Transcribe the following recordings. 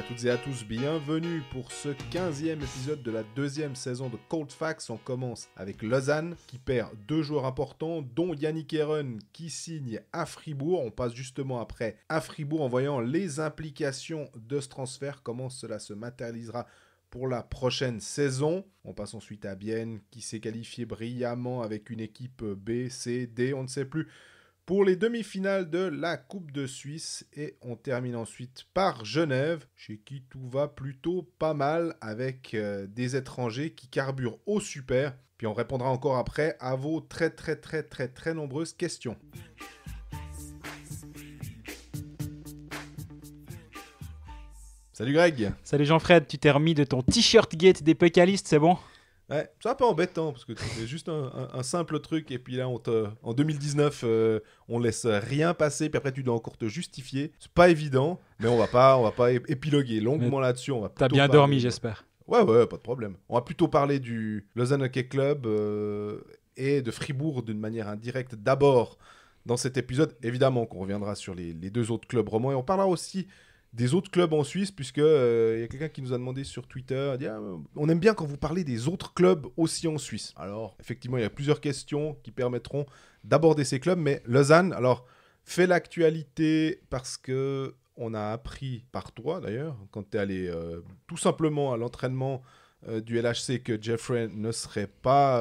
à toutes et à tous, bienvenue pour ce 15e épisode de la deuxième saison de Cold Facts. On commence avec Lausanne qui perd 2 joueurs importants, dont Yannick Heron qui signe à Fribourg. On passe justement après à Fribourg en voyant les implications de ce transfert, comment cela se matérialisera pour la prochaine saison. On passe ensuite à Bienne qui s'est qualifié brillamment avec une équipe B, C, D, on ne sait plus, pour les demi-finales de la Coupe de Suisse. Et on termine ensuite par Genève, chez qui tout va plutôt pas mal, avec des étrangers qui carburent au super. Puis on répondra encore après à vos très nombreuses questions. Salut Greg. Salut Jean-Fred, tu t'es remis de ton t-shirt gate des Pécalistes, c'est bon? Ouais, c'est un peu embêtant parce que c'est juste un simple truc et puis là en 2019 on laisse rien passer puis après tu dois encore te justifier. C'est pas évident, mais on va pas épiloguer longuement là-dessus. T'as bien dormi, j'espère. Ouais, pas de problème. On va plutôt parler du Lausanne Hockey Club et de Fribourg d'une manière indirecte d'abord dans cet épisode. Évidemment qu'on reviendra sur les 2 autres clubs romans et on parlera aussi des autres clubs en Suisse, puisque y a quelqu'un qui nous a demandé sur Twitter, dit, on aime bien quand vous parlez des autres clubs aussi en Suisse. Alors, effectivement, il y a plusieurs questions qui permettront d'aborder ces clubs, mais Lausanne, alors, fait l'actualité parce que on a appris par toi, d'ailleurs, quand tu es allé tout simplement à l'entraînement du LHC, que Jeffrey ne serait pas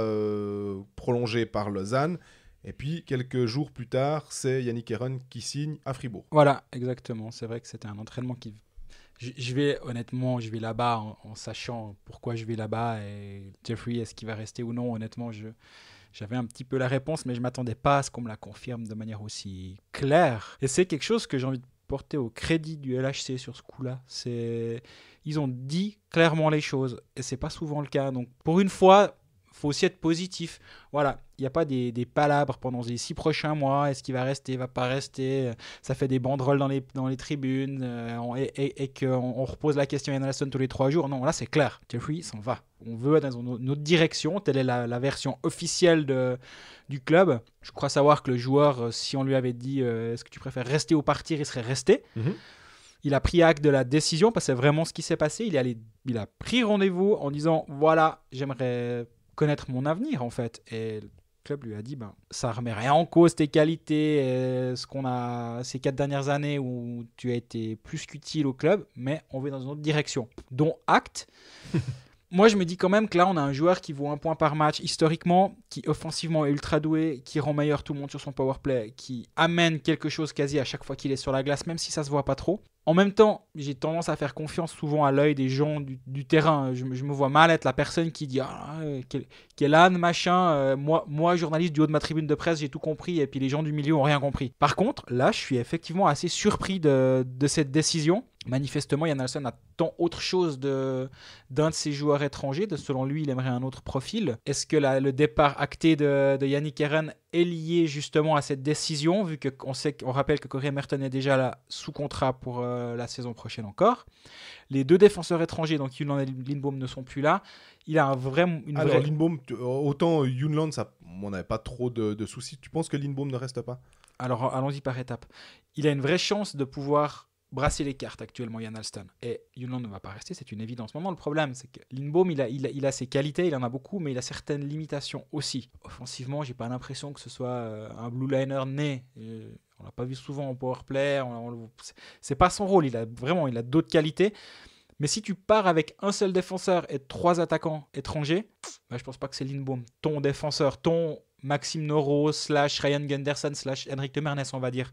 prolongé par Lausanne. Et puis, quelques jours plus tard, c'est Yannick Heron qui signe à Fribourg. Voilà, exactement. C'est vrai que c'était un entraînement qui... Je vais là-bas en sachant pourquoi je vais là-bas. Et Jeffrey, est-ce qu'il va rester ou non? Honnêtement, j'avais un petit peu la réponse, mais je ne m'attendais pas à ce qu'on me la confirme de manière aussi claire. Et c'est quelque chose que j'ai envie de porter au crédit du LHC sur ce coup-là. Ils ont dit clairement les choses. Et ce n'est pas souvent le cas. Donc, pour une fois... Il faut aussi être positif. Voilà, il n'y a pas des palabres pendant les 6 prochains mois. Est-ce qu'il va rester, va pas rester? Ça fait des banderoles dans les tribunes et qu'on repose la question à Ian Alston tous les 3 jours. Non, là, c'est clair. Jeffrey s'en va. On veut dans une autre direction. Telle est la version officielle du club. Je crois savoir que le joueur, si on lui avait dit est-ce que tu préfères rester ou partir, il serait resté. Mm-hmm. Il a pris acte de la décision parce que c'est vraiment ce qui s'est passé. Il a pris rendez-vous en disant voilà, j'aimerais connaître mon avenir en fait, et le club lui a dit ça remet rien en cause tes qualités, ce qu'on a ces 4 dernières années où tu as été plus qu'utile au club, mais on va dans une autre direction, dont acte. Moi je me dis quand même que là on a un joueur qui vaut 1 point par match historiquement, qui offensivement est ultra doué, qui rend meilleur tout le monde sur son powerplay, qui amène quelque chose quasi à chaque fois qu'il est sur la glace, même si ça se voit pas trop. En même temps, j'ai tendance à faire confiance souvent à l'œil des gens du terrain. Je me vois mal être la personne qui dit quel âne, machin. Moi, journaliste du haut de ma tribune de presse, j'ai tout compris et puis les gens du milieu n'ont rien compris. Par contre, là, je suis effectivement assez surpris de cette décision. Manifestement, Ian Alston attend autre chose d'un de ses joueurs étrangers. Selon lui, il aimerait un autre profil. Est-ce que le départ acté de Yannick Heron est lié justement à cette décision, vu qu'on rappelle que Corey Merton est déjà là sous contrat pour la saison prochaine encore. Les 2 défenseurs étrangers, donc Junland et Lindbohm, ne sont plus là. Il a Alors Lindbohm, autant Junland, on n'avait pas trop de soucis. Tu penses que Lindbohm ne reste pas? Alors allons-y par étapes. Il a une vraie chance de pouvoir brasser les cartes actuellement, Ian Alston. Et Junland ne va pas rester, c'est une évidence. Maintenant, le problème, c'est que Lindbohm, il a ses qualités, il en a beaucoup, mais il a certaines limitations aussi. Offensivement, j'ai pas l'impression que ce soit un blue liner né. On l'a pas vu souvent en powerplay. C'est pas son rôle. Il a d'autres qualités. Mais si tu pars avec un seul défenseur et 3 attaquants étrangers, je pense pas que c'est Lindbohm. Ton défenseur, ton Maxime Noro / Ryan Gunderson / Henrik de Mernes, on va dire,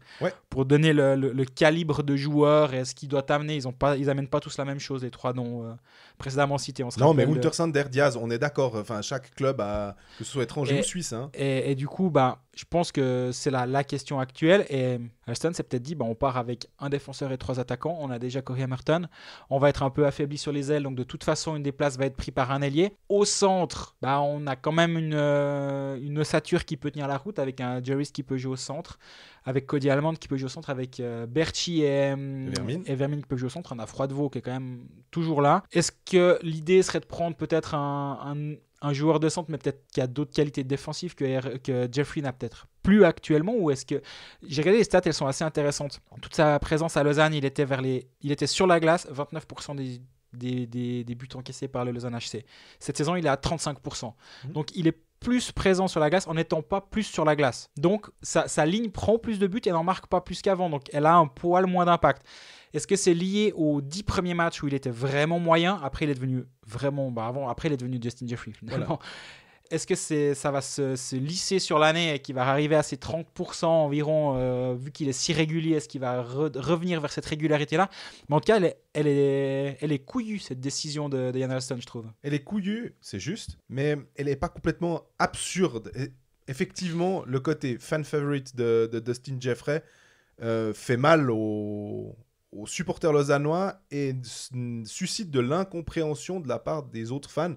pour donner le calibre de joueur et ce qu'il doit t'amener. Ils amènent pas tous la même chose, les 3 noms précédemment cités. Non, mais Wintersander, Diaz, on est d'accord. Enfin, chaque club a, que ce soit étranger ou suisse. Hein. Et du coup, je pense que c'est la question actuelle. Et Alston s'est peut-être dit, on part avec un défenseur et 3 attaquants. On a déjà Corey Merton. On va être un peu affaibli sur les ailes. Donc, de toute façon, une des places va être prise par un ailier. Au centre, on a quand même une ossature qui peut tenir la route avec un Jerris qui peut jouer au centre, avec Cody Almond qui peut jouer au centre, avec Berchi et Vermin qui peut jouer au centre. On a Froidevaux qui est quand même toujours là. Est-ce que l'idée serait de prendre peut-être un un joueur de centre, mais peut-être qui a d'autres qualités défensives que Jeffrey n'a peut-être plus actuellement, ou est-ce que... J'ai regardé les stats, elles sont assez intéressantes. En toute sa présence à Lausanne, il était sur la glace, 29% des buts encaissés par le Lausanne HC. Cette saison, il est à 35%. Donc, il est plus présent sur la glace en n'étant pas plus sur la glace. Donc, sa ligne prend plus de buts et n'en marque pas plus qu'avant. Donc, elle a un poil moins d'impact. Est-ce que c'est lié aux 10 premiers matchs où il était vraiment moyen? Après, il est devenu vraiment... après, il est devenu Justin Jeffrey, finalement. Voilà. Est-ce que ça va se lisser sur l'année et qu'il va arriver à ces 30% environ, vu qu'il est si régulier? Est-ce qu'il va revenir vers cette régularité-là? Mais en tout cas, elle est couillue, cette décision de Ian Ralston, je trouve. Elle est couillue, c'est juste, mais elle n'est pas complètement absurde. Et effectivement, le côté fan favorite de Dustin Jeffrey fait mal aux supporters lausannois et suscite de l'incompréhension de la part des autres fans.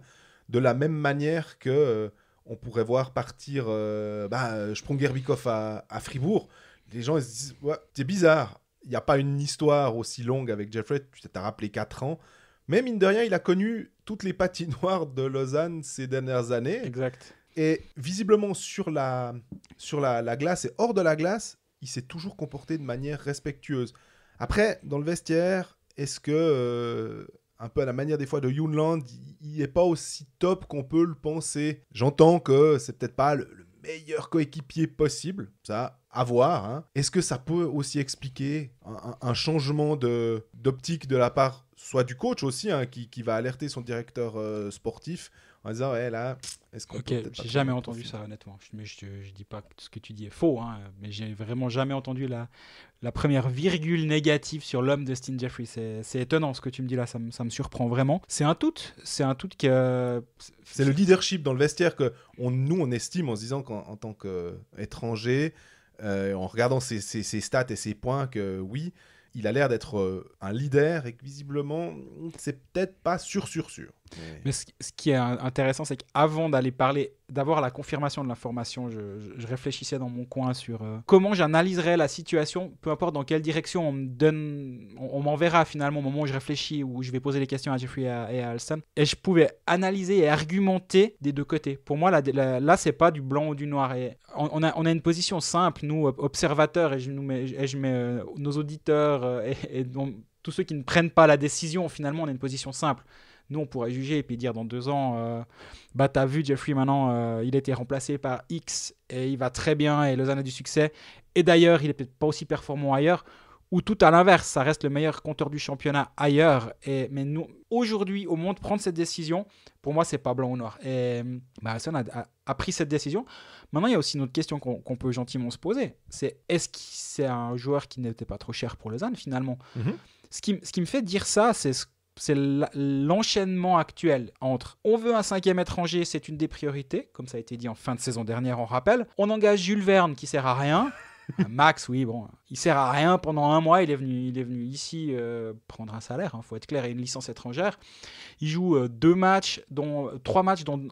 De la même manière que on pourrait voir partir Sprong-Gerbikov à Fribourg. Les gens ils se disent ouais, c'est bizarre, il n'y a pas une histoire aussi longue avec Jeffrey, tu t'as rappelé 4 ans. Mais mine de rien, il a connu toutes les patinoires de Lausanne ces dernières années. Exact. Et visiblement, sur la glace et hors de la glace, il s'est toujours comporté de manière respectueuse. Après, dans le vestiaire, est-ce que... un peu à la manière des fois de Younland, il n'est pas aussi top qu'on peut le penser. J'entends que c'est peut-être pas le meilleur coéquipier possible, ça, à voir. Hein. Est-ce que ça peut aussi expliquer un changement d'optique de la part, soit du coach aussi, hein, qui va alerter son directeur sportif en disant, ouais, là, est-ce qu'on peut peut-être... J'ai jamais entendu ça, honnêtement. Mais je dis pas que ce que tu dis est faux, hein, mais j'ai vraiment jamais entendu la première virgule négative sur l'homme de Dustin Jeffrey. C'est étonnant ce que tu me dis là, ça me surprend vraiment. C'est un tout que... C'est le leadership dans le vestiaire que nous, on estime en se disant qu'en tant qu'étranger, en regardant ses stats et ses points, que oui, il a l'air d'être un leader et que visiblement, c'est peut-être pas sûr. Mais ce qui est intéressant, c'est qu'avant d'avoir la confirmation de l'information, je réfléchissais dans mon coin sur comment j'analyserais la situation, peu importe dans quelle direction on m'enverra finalement au moment où je réfléchis, où je vais poser les questions à Jeffrey et à Alston. Et je pouvais analyser et argumenter des deux côtés. Pour moi, là c'est pas du blanc ou du noir. Et on a une position simple, nous, observateurs, et je mets nos auditeurs et tous ceux qui ne prennent pas la décision, finalement, on a une position simple. Nous, on pourrait juger et puis dire dans 2 ans, t'as vu, Jeffrey, maintenant, il a été remplacé par X et il va très bien et Lausanne a du succès. Et d'ailleurs, il est peut-être pas aussi performant ailleurs. Ou tout à l'inverse, ça reste le meilleur compteur du championnat ailleurs. Mais nous, aujourd'hui, au moment de prendre cette décision, pour moi, c'est pas blanc ou noir. Et Lausanne a pris cette décision. Maintenant, il y a aussi une autre question qu'on peut gentiment se poser. C'est est-ce que c'est un joueur qui n'était pas trop cher pour Lausanne, finalement? Ce qui me fait dire ça, c'est l'enchaînement actuel entre on veut un 5e étranger, c'est une des priorités, comme ça a été dit en fin de saison dernière, on rappelle. On engage Jules Verne qui sert à rien. Max, oui, bon, il sert à rien pendant 1 mois. Il est venu ici prendre un salaire, faut être clair, et une licence étrangère. Il joue 3 matchs, dont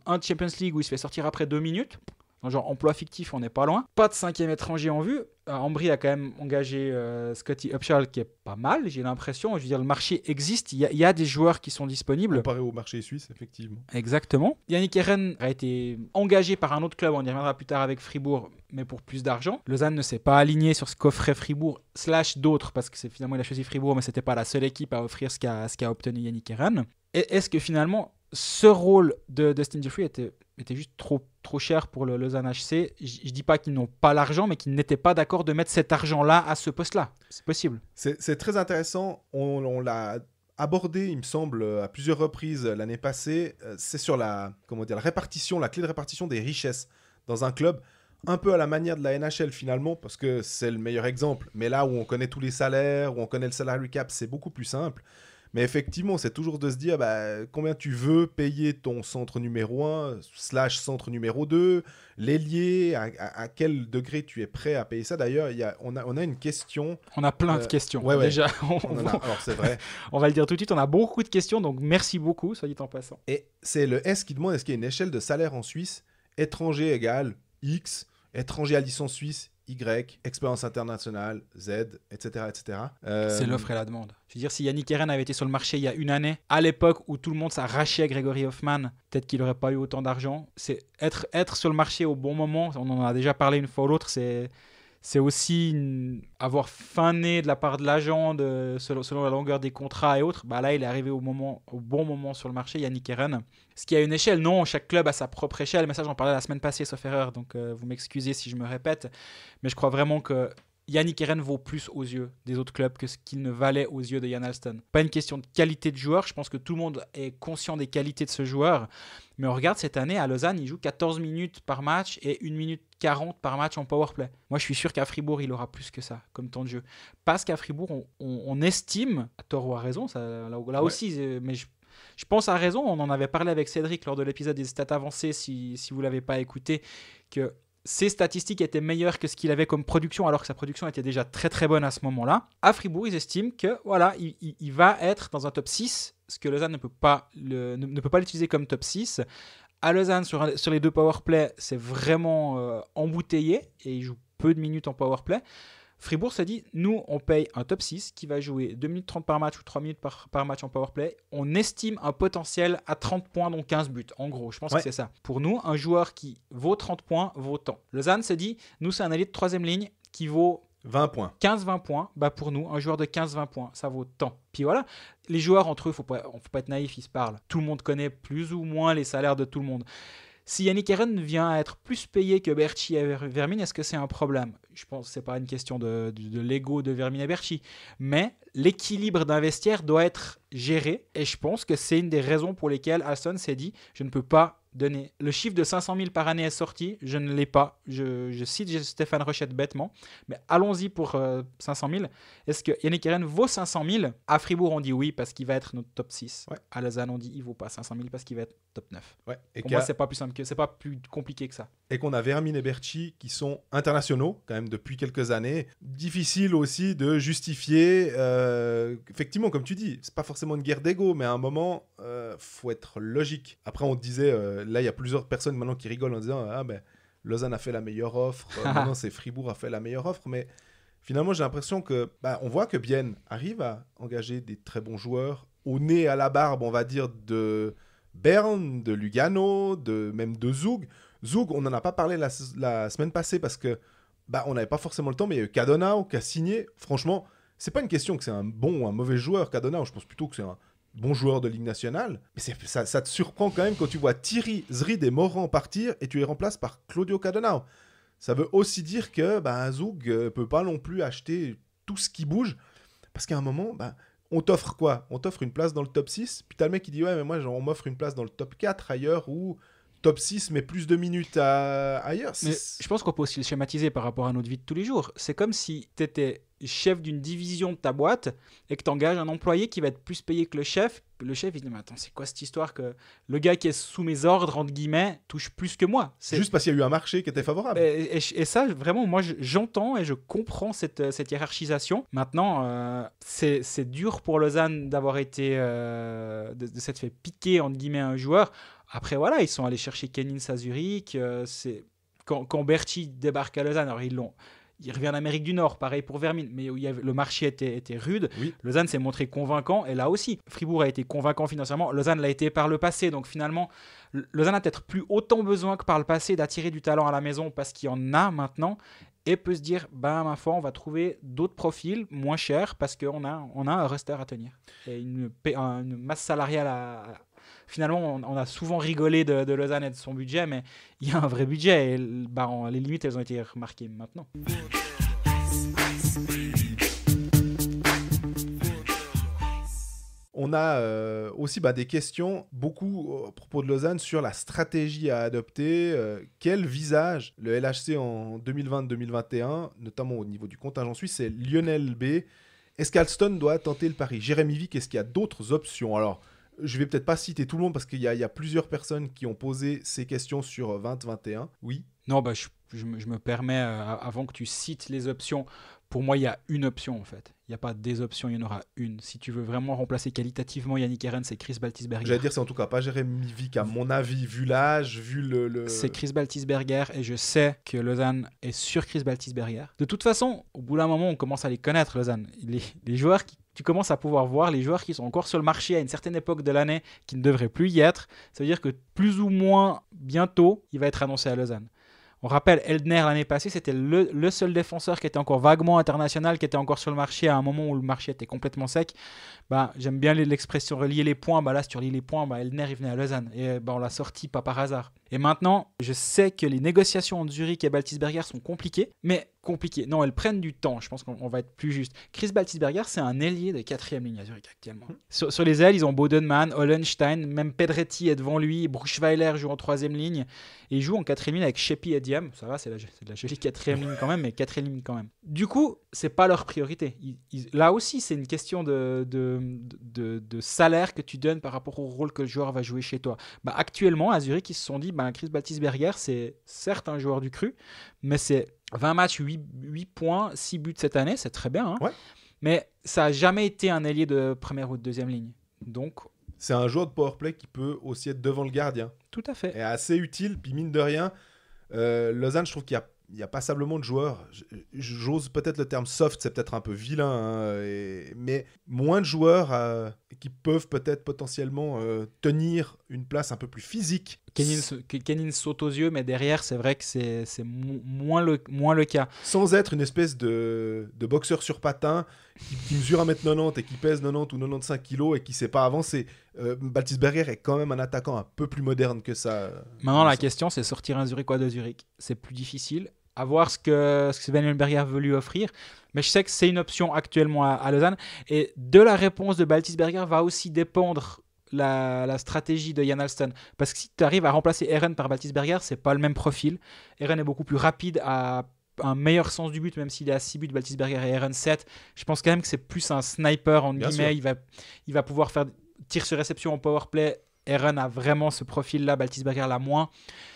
un Champions League où il se fait sortir après 2 minutes. Genre emploi fictif, on n'est pas loin. Pas de 5e étranger en vue. Ambry a quand même engagé Scotty Upshall, qui est pas mal, j'ai l'impression. Je veux dire, le marché existe, il y a des joueurs qui sont disponibles. Comparé au marché suisse, effectivement. Exactement. Yannick Eren a été engagé par un autre club, on y reviendra plus tard avec Fribourg, mais pour plus d'argent. Lausanne ne s'est pas aligné sur ce qu'offrait Fribourg, / d'autres, parce que finalement il a choisi Fribourg, mais c'était pas la seule équipe à offrir ce qu'a obtenu Yannick Eren. Et est-ce que finalement, ce rôle de Dustin Jeffrey était juste trop cher pour le Lausanne HC? Je dis pas qu'ils n'ont pas l'argent, mais qu'ils n'étaient pas d'accord de mettre cet argent-là à ce poste-là. C'est possible. C'est très intéressant. On l'a abordé, il me semble, à plusieurs reprises l'année passée. C'est sur la clé de répartition des richesses dans un club. Un peu à la manière de la NHL finalement, parce que c'est le meilleur exemple. Mais là où on connaît tous les salaires, où on connaît le salary cap, c'est beaucoup plus simple. Mais effectivement, c'est toujours de se dire combien tu veux payer ton centre numéro 1 / centre numéro 2, l'ailier, à quel degré tu es prêt à payer ça. D'ailleurs, on a une question. On a plein de questions. Ouais. Déjà, alors c'est vrai. On va le dire tout de suite, on a beaucoup de questions, donc merci beaucoup, soit dit en passant. Et c'est le S qui demande, est-ce qu'il y a une échelle de salaire en Suisse? Étranger égale X, étranger à licence suisse Y, expérience internationale, Z, etc. etc. C'est l'offre et la demande. Je veux dire, si Yannick Herren avait été sur le marché il y a une année, à l'époque où tout le monde s'arrachait à Grégory Hoffman, peut-être qu'il n'aurait pas eu autant d'argent. C'est être sur le marché au bon moment, on en a déjà parlé une fois ou l'autre, c'est aussi avoir fané de la part de l'agent selon la longueur des contrats et autres. Bah là, il est arrivé au bon moment sur le marché, Yannick Herren. Ce qui a une échelle, non, chaque club a sa propre échelle. Mais ça, j'en parlais la semaine passée, sauf erreur. Donc, vous m'excusez si je me répète. Mais je crois vraiment que Yannick Herren vaut plus aux yeux des autres clubs que ce qu'il ne valait aux yeux de Jan Alston. Pas une question de qualité de joueur, je pense que tout le monde est conscient des qualités de ce joueur, mais on regarde cette année, à Lausanne, il joue 14 minutes par match et 1 minute 40 par match en powerplay. Moi, je suis sûr qu'à Fribourg, il aura plus que ça comme temps de jeu. Parce qu'à Fribourg, on estime, à tort ou à raison, ça, là aussi, mais je pense à raison, on en avait parlé avec Cédric lors de l'épisode des stats avancées, si vous ne l'avez pas écouté, que ses statistiques étaient meilleures que ce qu'il avait comme production, alors que sa production était déjà très très bonne à ce moment-là. À Fribourg, ils estiment que voilà, il va être dans un top 6, ce que Lausanne ne peut pas l'utiliser comme top 6. À Lausanne, sur les deux powerplay, c'est vraiment embouteillé et il joue peu de minutes en powerplay. Fribourg se dit, nous, on paye un top 6 qui va jouer 2 minutes 30 par match ou 3 minutes par match en powerplay. On estime un potentiel à 30 points, donc 15 buts. En gros, je pense que c'est ça. Pour nous, un joueur qui vaut 30 points vaut tant. Lausanne se dit, nous, c'est un allié de troisième ligne qui vaut 20 points. 15-20 points. Bah pour nous, un joueur de 15-20 points, ça vaut tant. Puis voilà, les joueurs entre eux, on ne faut pas être naïf, ils se parlent. Tout le monde connaît plus ou moins les salaires de tout le monde. Si Yannick Herren vient à être plus payé que Berchi et Vermin, est-ce que c'est un problème ? Je pense que ce n'est pas une question de l'ego de Vermin et Berchi, mais l'équilibre d'un vestiaire doit être géré, et je pense que c'est une des raisons pour lesquelles Alston s'est dit « je ne peux pas donner ». Le chiffre de 500 000 par année est sorti, je ne l'ai pas. Je cite Stéphane Rochette bêtement, mais allons-y pour 500 000. Est-ce que Yannick Herren vaut 500 000 ? À Fribourg, on dit oui parce qu'il va être notre top 6. Ouais. À Lausanne, on dit il ne vaut pas 500 000 parce qu'il va être top 9. Ouais. Et pour moi, c'est pas plus simple c'est pas plus compliqué que ça. Et qu'on a Vermin et Berchi qui sont internationaux quand même depuis quelques années. Difficile aussi de justifier. Effectivement, comme tu dis, c'est pas forcément une guerre d'ego, mais à un moment, faut être logique. Après, on disait, là, il y a plusieurs personnes maintenant qui rigolent en disant Lausanne a fait la meilleure offre. Maintenant, c'est Fribourg a fait la meilleure offre, mais finalement, j'ai l'impression que on voit que Bienne arrive à engager des très bons joueurs au nez à la barbe, on va dire, de Berne, de Lugano, même de Zug. Zug, on n'en a pas parlé la semaine passée parce que on n'avait pas forcément le temps, mais il y a eu Cadonau qui a signé. Franchement, c'est pas une question que c'est un bon ou un mauvais joueur, Cadonau. Je pense plutôt que c'est un bon joueur de Ligue nationale. Mais ça te surprend quand même quand tu vois Thierry, Zrid et Morand partir et tu les remplaces par Claudio Cadonau. Ça veut aussi dire que Zug peut pas non plus acheter tout ce qui bouge parce qu'à un moment, on t'offre quoi ? On t'offre une place dans le top 6, puis t'as le mec qui dit ouais, mais moi, on m'offre une place dans le top 4 ailleurs ou top 6, mais plus de minutes ailleurs. Mais je pense qu'on peut aussi le schématiser par rapport à notre vie de tous les jours. C'est comme si tu étais chef d'une division de ta boîte et que tu engages un employé qui va être plus payé que le chef. Le chef, il dit, mais attends, c'est quoi cette histoire que le gars qui est sous mes ordres, entre guillemets, touche plus que moi ? Juste parce qu'il y a eu un marché qui était favorable. Et ça, vraiment, moi, j'entends et je comprends cette hiérarchisation. Maintenant, c'est dur pour Lausanne d'avoir été de s'être fait piquer, entre guillemets, un joueur. Après, voilà, ils sont allés chercher Kenin à Zurich. Quand Berchi débarque à Lausanne, alors il revient en Amérique du Nord, pareil pour Vermin, mais le marché était rude. Oui. Lausanne s'est montré convaincant, et là aussi, Fribourg a été convaincant financièrement. Lausanne l'a été par le passé, donc finalement, Lausanne a peut-être plus autant besoin que par le passé d'attirer du talent à la maison parce qu'il y en a maintenant, et peut se dire, ma foi, on va trouver d'autres profils moins chers parce qu'on a un roster à tenir et une masse salariale Finalement, on a souvent rigolé de Lausanne et de son budget, mais il y a un vrai budget et les limites, elles ont été remarquées maintenant. On a aussi des questions, beaucoup à propos de Lausanne, sur la stratégie à adopter. Quel visage le LHC en 2020-2021, notamment au niveau du contingent suisse, c'est Lionel B. Est-ce qu'Alston doit tenter le pari ? Jérémy Vic, est-ce qu'il y a d'autres options ? Alors, je vais peut-être pas citer tout le monde parce qu'il y a plusieurs personnes qui ont posé ces questions sur 2021. Oui. Non, je me permets, avant que tu cites les options, Pour moi, il y a une option en fait. Il n'y a pas des options, il y en aura une. Si tu veux vraiment remplacer qualitativement Yannick Herren, c'est Chris Baltisberger. J'allais dire, c'est en tout cas pas Jérémy Vick, à mon avis, vu l'âge, vu le... C'est Chris Baltisberger et je sais que Lausanne est sur Chris Baltisberger. De toute façon, au bout d'un moment, on commence à les connaître, Lausanne. Les joueurs tu commences à pouvoir voir les joueurs qui sont encore sur le marché à une certaine époque de l'année, qui ne devraient plus y être. Ça veut dire que plus ou moins bientôt, il va être annoncé à Lausanne. On rappelle, Eldner l'année passée, c'était le seul défenseur qui était encore vaguement international, qui était encore sur le marché à un moment où le marché était complètement sec. J'aime bien l'expression relier les points. Là, si tu relis les points, Eldner il venait à Lausanne. Et on l'a sorti pas par hasard. Et maintenant, je sais que les négociations entre Zurich et Baltisberger sont compliquées. Mais compliquées. Non, elles prennent du temps. Je pense qu'on va être plus juste. Chris Baltisberger, c'est un ailier de 4e ligne à Zurich actuellement. Sur les ailes, ils ont Bodenman, Hollenstein, même Pedretti est devant lui. Bruchweiler joue en 3e ligne. Et il joue en 4e ligne avec Sheppy et Diem. Ça va, c'est de la jolie 4e ligne quand même, mais 4e ligne quand même. Du coup, c'est pas leur priorité. Là aussi, c'est une question de salaire que tu donnes par rapport au rôle que le joueur va jouer chez toi. Actuellement, à Zurich, ils se sont dit, Chris Baltisberger, c'est certes un joueur du cru, mais c'est 20 matchs, 8 points, 6 buts cette année, c'est très bien. Hein. Ouais. Mais ça n'a jamais été un ailier de première ou de 2e ligne. Donc, c'est un joueur de powerplay qui peut aussi être devant le gardien. Tout à fait. Et assez utile. Puis mine de rien, Lausanne, je trouve qu'il y a passablement de joueurs. J'ose peut-être le terme soft, c'est peut-être un peu vilain, hein, mais moins de joueurs qui peuvent peut-être potentiellement tenir une place un peu plus physique. Kenin saute aux yeux, mais derrière, c'est vrai que c'est moins le cas. Sans être une espèce de boxeur sur patin qui mesure 1m90 et qui pèse 90 ou 95 kg et qui ne sait pas avancer. Baltisberger est quand même un attaquant un peu plus moderne que ça. Maintenant, la question, c'est sortir un Zurichois de Zurich. C'est plus difficile. À voir ce que Sven Ullenberger veut lui offrir. Mais je sais que c'est une option actuellement à Lausanne. Et de la réponse de Baltisberger va aussi dépendre la stratégie de Jan Alston. Parce que si tu arrives à remplacer Herren par Baltisberger, c'est pas le même profil. Herren est beaucoup plus rapide, à un meilleur sens du but, même s'il est à 6 buts, Baltisberger et Herren 7. Je pense quand même que c'est plus un sniper, en guillemets. Il va pouvoir faire tir sur réception en powerplay. Herren a vraiment ce profil-là, Baltisberger l'a moins.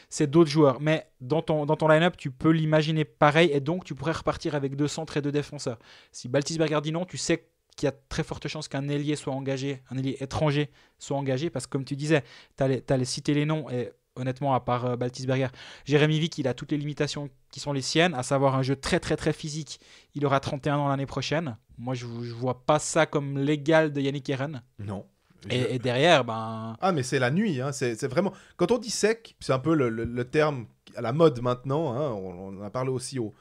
C'est d'autres joueurs. Mais dans ton line-up, tu peux l'imaginer pareil. Et donc, tu pourrais repartir avec 2 centres et 2 défenseurs. Si Baltisberger dit non, tu sais qu'il y a très forte chance qu'un ailier soit engagé, un ailier étranger soit engagé. Parce que comme tu disais, tu as cité les noms. Et honnêtement, à part Baltisberger, Jérémy Vick, il a toutes les limitations qui sont les siennes, à savoir un jeu très très très physique. Il aura 31 ans l'année prochaine. Moi, je ne vois pas ça comme l'égal de Yannick Herren. Non. Et derrière, Ah, mais c'est la nuit, hein. C'est vraiment... Quand on dit sec, c'est un peu le terme à la mode maintenant, hein. On en a parlé aussi aux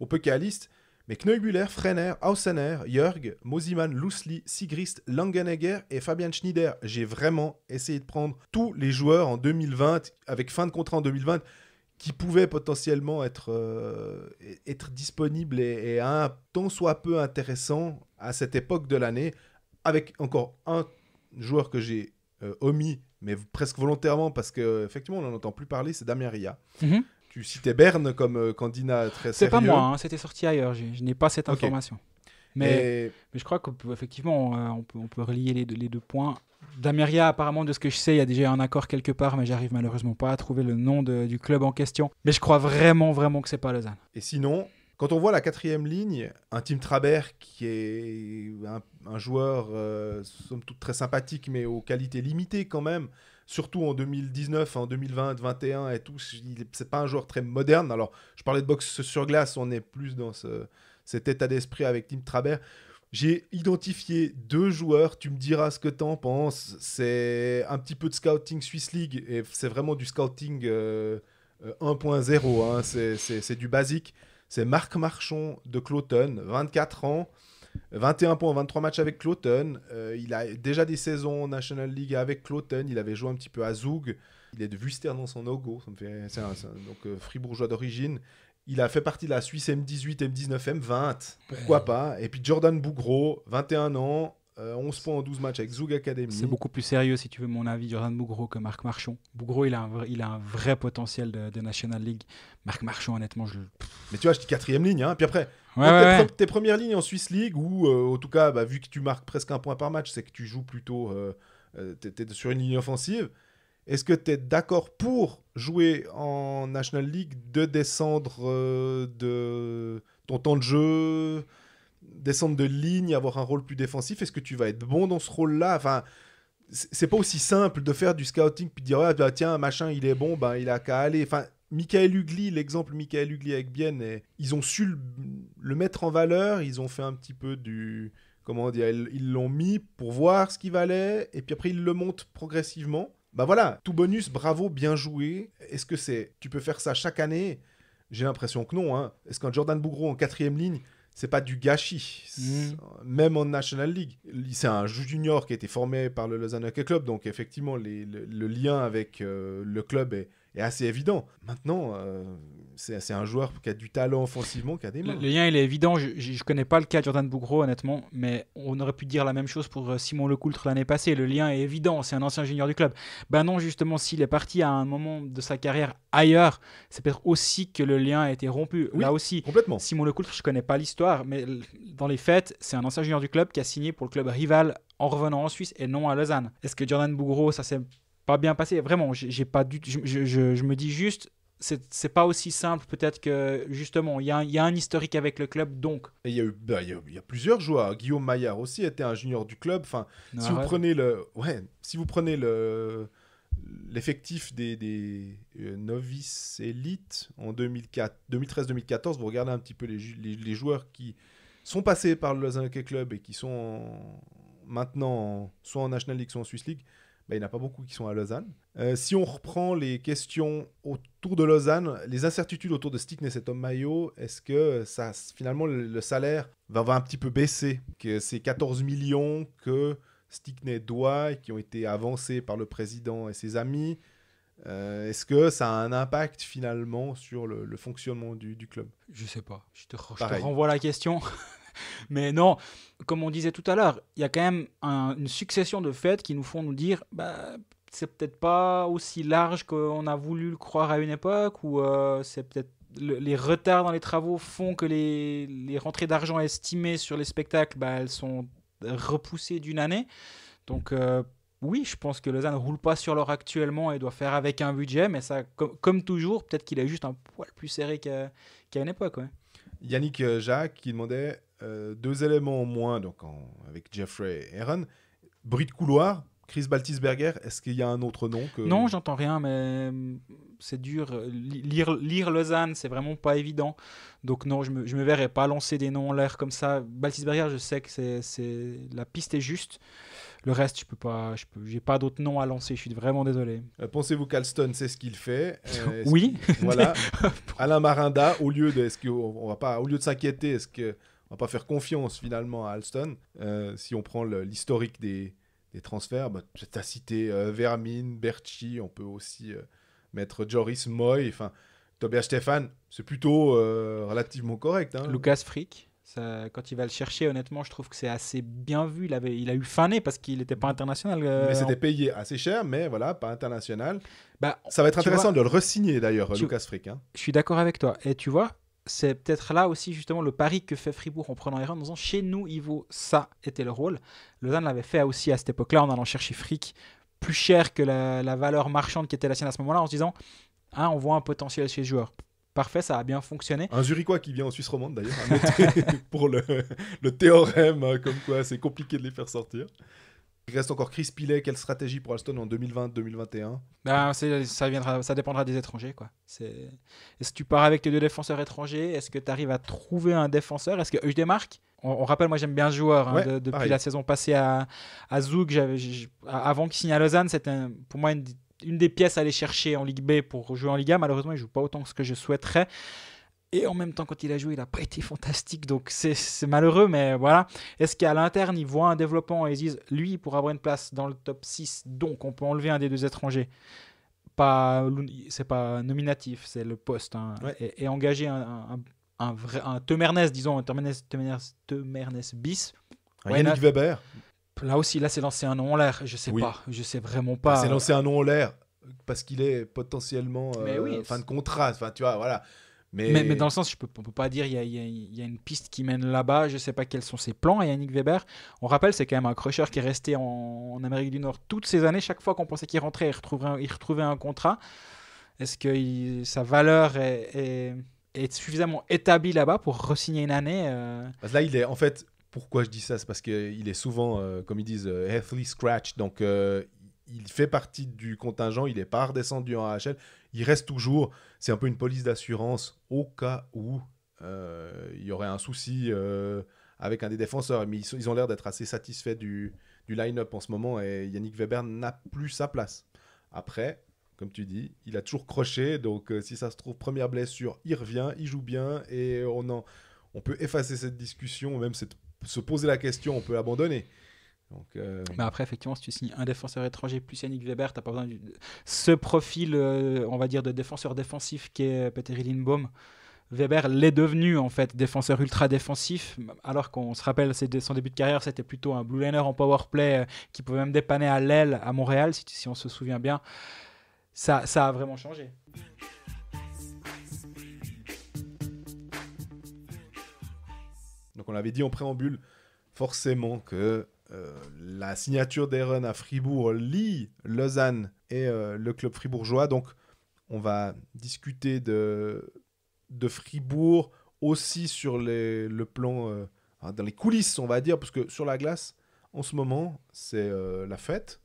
Pécalistes, mais Kneubuller, Frenner, Hausener, Jörg, Mosimann, Lusli, Sigrist, Langenegger et Fabian Schneider. J'ai vraiment essayé de prendre tous les joueurs en 2020, avec fin de contrat en 2020, qui pouvaient potentiellement être disponibles et un tant soit peu intéressant à cette époque de l'année, avec encore un joueur que j'ai omis, mais presque volontairement, parce qu'effectivement, on n'en entend plus parler, c'est Damien Ria. Mm-hmm. Tu citais Berne comme candidat très sérieux. C'est pas moi, hein, c'était sorti ailleurs, je n'ai pas cette information. Mais je crois qu'effectivement, on peut relier les deux points. Damien Ria, apparemment, de ce que je sais, il y a déjà un accord quelque part, mais j'arrive malheureusement pas à trouver le nom du club en question. Mais je crois vraiment, vraiment que c'est pas Lausanne. Et sinon... Quand on voit la 4e ligne, un Tim Trabert qui est un joueur somme toute très sympathique, mais aux qualités limitées quand même, surtout en 2019, en 2020, 2021 et tout, c'est pas un joueur très moderne. Alors, je parlais de boxe sur glace, on est plus dans cet état d'esprit avec Tim Trabert. J'ai identifié 2 joueurs, tu me diras ce que t'en penses. C'est un petit peu de scouting Swiss League, et c'est vraiment du scouting 1.0, hein. C'est du basique. C'est Marc Marchand de Cloton, 24 ans, 21 points, 23 matchs avec Cloton. Il a déjà des saisons en National League avec Cloton. Il avait joué un petit peu à Zoug. Il est de Wuster dans son logo. Donc fribourgeois d'origine. Il a fait partie de la Suisse M18, M19, M20. Pourquoi pas. Et puis Jordan Bougro, 21 ans. 11 points en 12 matchs avec Zoug Academy. C'est beaucoup plus sérieux, si tu veux mon avis, Jordan Bougro, que Marc Marchand. Bougro, il a un vrai potentiel de National League. Marc Marchand, honnêtement, Mais tu vois, je dis 4e ligne. Hein. Puis après, tes premières lignes en Swiss League, ou en tout cas, vu que tu marques presque 1 point par match, c'est que tu joues plutôt... t'es sur une ligne offensive. Est-ce que tu es d'accord pour jouer en National League, de descendre de ton temps de jeu descendre de ligne, avoir un rôle plus défensif? Est-ce que tu vas être bon dans ce rôle-là? Enfin, c'est pas aussi simple de faire du scouting puis de dire, bah, tiens, machin, il est bon, ben, il a qu'à aller. Enfin, Michael Ugly, l'exemple Michael Ugly avec Bienne, ils ont su le mettre en valeur, ils ont fait un petit peu du... Comment dire, ils l'ont mis pour voir ce qu'il valait, et puis après, ils le montent progressivement. Bah voilà, tout bonus, bravo, bien joué. Est-ce que tu peux faire ça chaque année? J'ai l'impression que non. Hein. Est-ce qu'un Jordan Bougro en 4e ligne, c'est pas du gâchis? Même en National League. C'est un junior qui a été formé par le Lausanne Hockey Club, donc effectivement, le lien avec le club est assez évident. Maintenant, c'est un joueur qui a du talent offensivement, qui a des mains. Le lien, il est évident. Je ne connais pas le cas de Jordan Bougro, honnêtement, mais on aurait pu dire la même chose pour Simon Lecoultre l'année passée. Le lien est évident. C'est un ancien junior du club. Ben non, justement, s'il est parti à un moment de sa carrière ailleurs, c'est peut-être aussi que le lien a été rompu. Oui, là aussi, complètement. Simon Lecoultre, je ne connais pas l'histoire, mais dans les faits, c'est un ancien junior du club qui a signé pour le club rival en revenant en Suisse et non à Lausanne. Est-ce que Jordan Bougro, ça s'est pas bien passé? Vraiment, j'ai pas je me dis juste, c'est pas aussi simple peut-être que justement, il y a un historique avec le club, donc. Et il y a plusieurs joueurs. Guillaume Maillard aussi était un junior du club. Enfin, si vous prenez l'effectif des novices élites en 2013-2014, vous regardez un petit peu les joueurs qui sont passés par le Lausanne Hockey Club et qui sont maintenant soit en National League, soit en Swiss League. Ben, il n'y en a pas beaucoup qui sont à Lausanne. Si on reprend les questions autour de Lausanne, les incertitudes autour de Stickness et Tom Mayo, est-ce que finalement le salaire va un petit peu baisser? Que ces 14 millions que Stickness doit et qui ont été avancés par le président et ses amis, est-ce que ça a un impact finalement sur le fonctionnement du club? Je sais pas. Je te renvoie la question. Mais non, comme on disait tout à l'heure, il y a quand même une succession de faits qui nous font nous dire c'est peut-être pas aussi large qu'on a voulu le croire à une époque, ou c'est peut-être les retards dans les travaux font que les rentrées d'argent estimées sur les spectacles, elles sont repoussées d'une année. Donc oui, je pense que Lausanne ne roule pas sur l'or actuellement et doit faire avec un budget, mais ça, comme toujours, peut-être qu'il est juste un poil plus serré qu'à une époque. Ouais. Yannick Jacques qui demandait 2 éléments en moins donc avec Jeffrey et Aaron. Bruit de couloir, Chris Baltisberger, est-ce qu'il y a un autre nom que... Non, j'entends rien, mais c'est dur. Lire Lausanne, c'est vraiment pas évident. Donc non, je me verrais pas lancer des noms en l'air comme ça. Baltisberger, je sais que la piste est juste. Le reste, j'ai pas d'autres noms à lancer. Je suis vraiment désolé. Pensez-vous qu'Alston sait ce qu'il fait? Oui. Voilà. Alain Marinda, au lieu de s'inquiéter, est-ce qu'on va pas faire confiance finalement à Alston? Si on prend l'historique des transferts, tu as cité Vermin, Berchi, on peut aussi mettre Joris Moy, enfin Tobias Stefan, c'est plutôt relativement correct. Hein. Lucas Frick. Ça, quand il va le chercher, honnêtement, je trouve que c'est assez bien vu. Il a eu fané parce qu'il n'était pas international. Mais c'était payé assez cher, mais voilà, pas international. Ça va être intéressant de le re-signer d'ailleurs, Lucas Frick. Hein. Je suis d'accord avec toi. Et tu vois, c'est peut-être là aussi justement le pari que fait Fribourg en prenant Aaron en disant chez nous, il vaut ça, était le rôle. Lausanne l'avait fait aussi à cette époque-là en allant chercher Frick plus cher que la valeur marchande qui était la sienne à ce moment-là, en se disant on voit un potentiel chez ce joueur. Parfait, ça a bien fonctionné. Un Zurichois qui vient en Suisse romande d'ailleurs, pour le théorème, comme quoi c'est compliqué de les faire sortir. Il reste encore Chris Pillet. Quelle stratégie pour Alston en 2020-2021? Ça dépendra des étrangers. Quoi. Est-ce que tu pars avec tes 2 défenseurs étrangers? Est-ce que tu arrives à trouver un défenseur? Est-ce que Eujdemark, on rappelle, moi j'aime bien ce joueur depuis pareil. La saison passée à Zug, avant qu'il signe à Lausanne, c'était pour moi une des pièces à aller chercher en Ligue B pour jouer en Liga. Malheureusement, il ne joue pas autant que ce que je souhaiterais. Et en même temps, quand il a joué, il n'a pas été fantastique. Donc, c'est malheureux, mais voilà. Est-ce qu'à l'interne, ils voient un développement et ils disent, lui, il pourra avoir une place dans le top 6, donc on peut enlever un des 2 étrangers. C'est pas nominatif, c'est le poste. Hein. Ouais. Et engager un Temernes, disons, un Temernes bis. Yannick Weber. Là aussi, c'est lancé un nom en l'air. Je sais pas. Je sais vraiment pas. C'est lancé un nom en l'air parce qu'il est potentiellement fin de contrat. Enfin, tu vois, voilà. Mais dans le sens, on peut pas dire il y a une piste qui mène là-bas. Je sais pas quels sont ses plans. Yannick Weber, on rappelle, c'est quand même un crusher qui est resté en Amérique du Nord toutes ces années. Chaque fois qu'on pensait qu'il rentrait, il retrouvait un contrat. Est-ce que sa valeur est est suffisamment établi là-bas pour re-signer une année. Parce que là, il est en fait. Pourquoi je dis ça? C'est parce qu'il est souvent, comme ils disent, healthy scratch. Donc, il fait partie du contingent. Il n'est pas redescendu en AHL. Il reste toujours. C'est un peu une police d'assurance au cas où il y aurait un souci avec un des défenseurs. Mais ils ont l'air d'être assez satisfaits du line-up en ce moment. Et Yannick Weber n'a plus sa place. Après, comme tu dis, il a toujours croché. Donc, si ça se trouve, première blessure, il revient, il joue bien. Et on peut effacer cette discussion, même se poser la question, on peut abandonner. Donc, Mais après, effectivement, si tu signes un défenseur étranger plus Yannick Weber, tu n'as pas besoin de ce profil, on va dire, de défenseur défensif qu'est Petteri Lindbom. Weber l'est devenu, en fait, défenseur ultra défensif, alors qu'on se rappelle, son début de carrière, c'était plutôt un blue liner en power play qui pouvait même dépanner à l'aile à Montréal, si on se souvient bien. Ça a vraiment changé. Donc on l'avait dit en préambule, forcément que la signature d'Eren à Fribourg lie Lausanne et le club fribourgeois. Donc on va discuter de Fribourg aussi sur le plan, dans les coulisses, on va dire, parce que sur la glace, en ce moment, c'est la fête.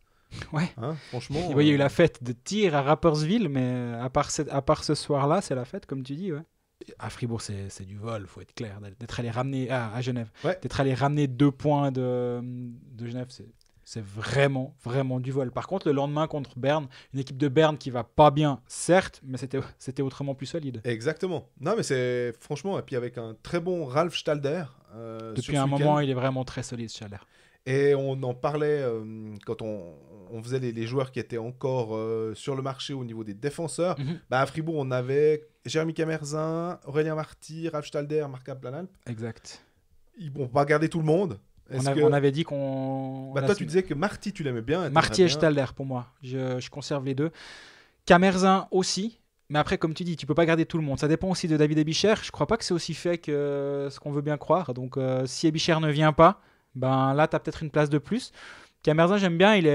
Ouais. Hein, franchement. Il y a eu la fête de tir à Rapperswil, mais à part ce soir-là, c'est la fête, comme tu dis, ouais. À Fribourg, c'est du vol, faut être clair. D'être allé ramener à Genève, ouais. D'être allé ramener 2 points de Genève, c'est vraiment, vraiment du vol. Par contre, le lendemain contre Berne, une équipe de Berne qui va pas bien, certes, mais c'était autrement plus solide. Exactement. Non, mais c'est franchement, et puis avec un très bon Ralf Stalder. Depuis un moment, il est vraiment très solide, Stalder. Et on en parlait quand on faisait les joueurs qui étaient encore sur le marché au niveau des défenseurs. Mm-hmm. À Fribourg, on avait Jérémy Camerzin, Aurélien Marty, Ralf Stalder, Marc Planalp. Exact. Ils vont pas garder tout le monde. On avait dit qu'on... toi, tu disais que Marty, tu l'aimais bien. Marty et Stalder, pour moi. Je conserve les deux. Camerzin aussi. Mais après, comme tu dis, tu peux pas garder tout le monde. Ça dépend aussi de David Ebicher. Je crois pas que c'est aussi fait que ce qu'on veut bien croire. Donc, si Ebicher ne vient pas, là, tu as peut-être une place de plus. Camerzin, j'aime bien, il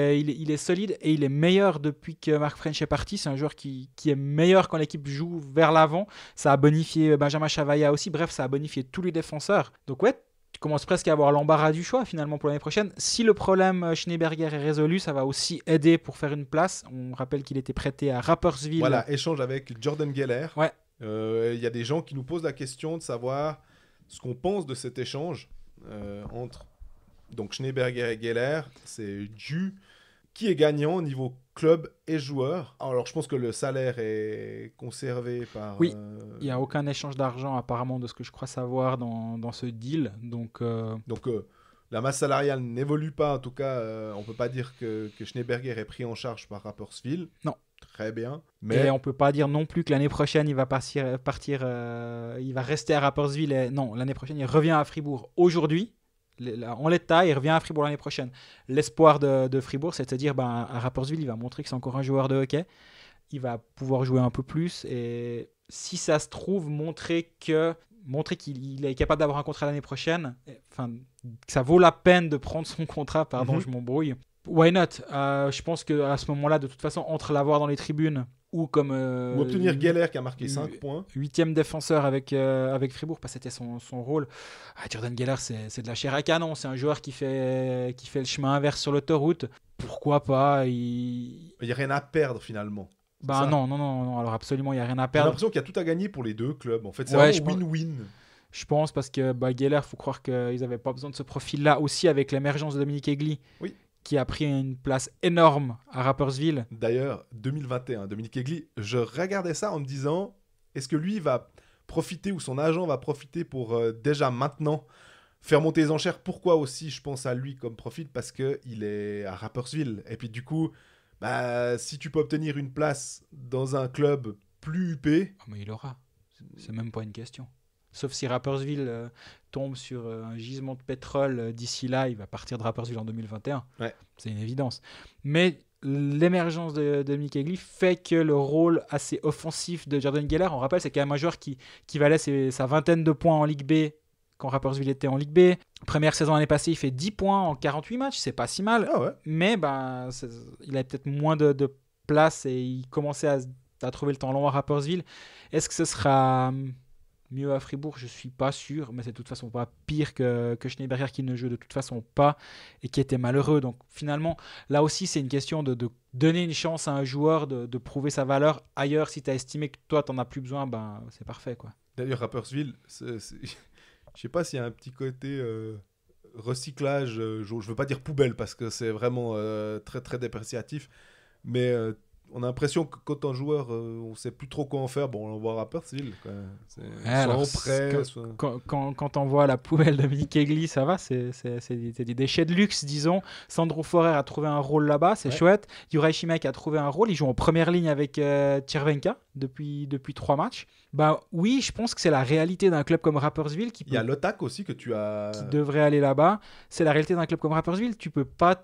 est solide et il est meilleur depuis que Marc French est parti. C'est un joueur qui est meilleur quand l'équipe joue vers l'avant. Ça a bonifié Benjamin Chavaya aussi. Bref, ça a bonifié tous les défenseurs. Donc ouais, tu commences presque à avoir l'embarras du choix finalement pour l'année prochaine. Si le problème Schneeberger est résolu, ça va aussi aider pour faire une place. On rappelle qu'il était prêté à Rapperswil. Voilà, échange avec Jordan Geller. Ouais. Y a des gens qui nous posent la question de savoir ce qu'on pense de cet échange entre... Donc Schneeberger et Geller, c'est dû. Qui est gagnant au niveau club et joueur? Alors je pense que le salaire est conservé par... Oui, il n'y a aucun échange d'argent apparemment de ce que je crois savoir dans ce deal. Donc la masse salariale n'évolue pas. En tout cas, on ne peut pas dire que Schneeberger est pris en charge par Rapperswil. Non. Très bien. Mais on ne peut pas dire non plus que l'année prochaine, il va partir il va rester à Rapperswil. Non, l'année prochaine, il revient à Fribourg aujourd'hui. En l'état, il revient à Fribourg l'année prochaine. L'espoir de Fribourg, c'est de se dire à Rapperswil, il va montrer que c'est encore un joueur de hockey. Il va pouvoir jouer un peu plus. Et si ça se trouve, montrer qu'il est capable d'avoir un contrat l'année prochaine, que ça vaut la peine de prendre son contrat, je m'embrouille. Why not? Je pense qu'à ce moment-là, de toute façon, entre l'avoir dans les tribunes ou obtenir Geller qui a marqué 5 points. 8e défenseur avec Fribourg, parce que c'était son rôle. Jordan Geller, c'est de la chair à canon. C'est un joueur qui fait le chemin inverse sur l'autoroute. Pourquoi pas? Il n'y a rien à perdre finalement. Non. Alors absolument, il n'y a rien à perdre. J'ai l'impression qu'il y a tout à gagner pour les deux clubs. En fait, c'est vraiment win-win. Je pense parce que Geller, il faut croire qu'ils n'avaient pas besoin de ce profil-là aussi avec l'émergence de Dominique Egli. Oui. Qui a pris une place énorme à Rapperswil. D'ailleurs, 2021, Dominique Egli, je regardais ça en me disant, est-ce que lui va profiter ou son agent va profiter pour déjà maintenant faire monter les enchères? Pourquoi aussi je pense à lui comme profil? Parce qu'il est à Rapperswil. Et puis du coup, si tu peux obtenir une place dans un club plus huppé... mais il aura. C'est même pas une question. Sauf si Rapperswil tombe sur un gisement de pétrole d'ici là, il va partir de Rapperswil en 2021. Ouais. C'est une évidence. Mais l'émergence de Dominique Egli fait que le rôle assez offensif de Jordan Geller, on rappelle, c'est quand même un joueur qui valait sa vingtaine de points en Ligue B quand Rapperswil était en Ligue B. Première saison l'année passée, il fait 10 points en 48 matchs, c'est pas si mal. Ah ouais. Mais il avait peut-être moins de place et il commençait à trouver le temps long à Rapperswil. Est-ce que ce sera mieux à Fribourg, je ne suis pas sûr, mais c'est de toute façon pas pire que Schneeberger qui ne joue de toute façon pas et qui était malheureux. Donc finalement, là aussi, c'est une question de donner une chance à un joueur de prouver sa valeur ailleurs. Si tu as estimé que toi, tu n'en as plus besoin, ben, c'est parfait, quoi. D'ailleurs, Rapperswil, je sais pas s'il y a un petit côté recyclage, je veux pas dire poubelle parce que c'est vraiment très très dépréciatif, mais on a l'impression que quand un joueur, on sait plus trop quoi en faire, bon, on l'envoie à Rapperswil. Alors, quand on voit la poubelle de Dominique Egli, ça va, c'est des déchets de luxe, disons. Sandro Forer a trouvé un rôle là-bas, c'est chouette. Juraj Šimek a trouvé un rôle, il joue en première ligne avec Červenka depuis 3 matchs. Bah oui, je pense que c'est la réalité d'un club comme Rapperswil il y a l'OTAC aussi que tu as... qui devrait aller là-bas. C'est la réalité d'un club comme Rapperswil. Tu peux pas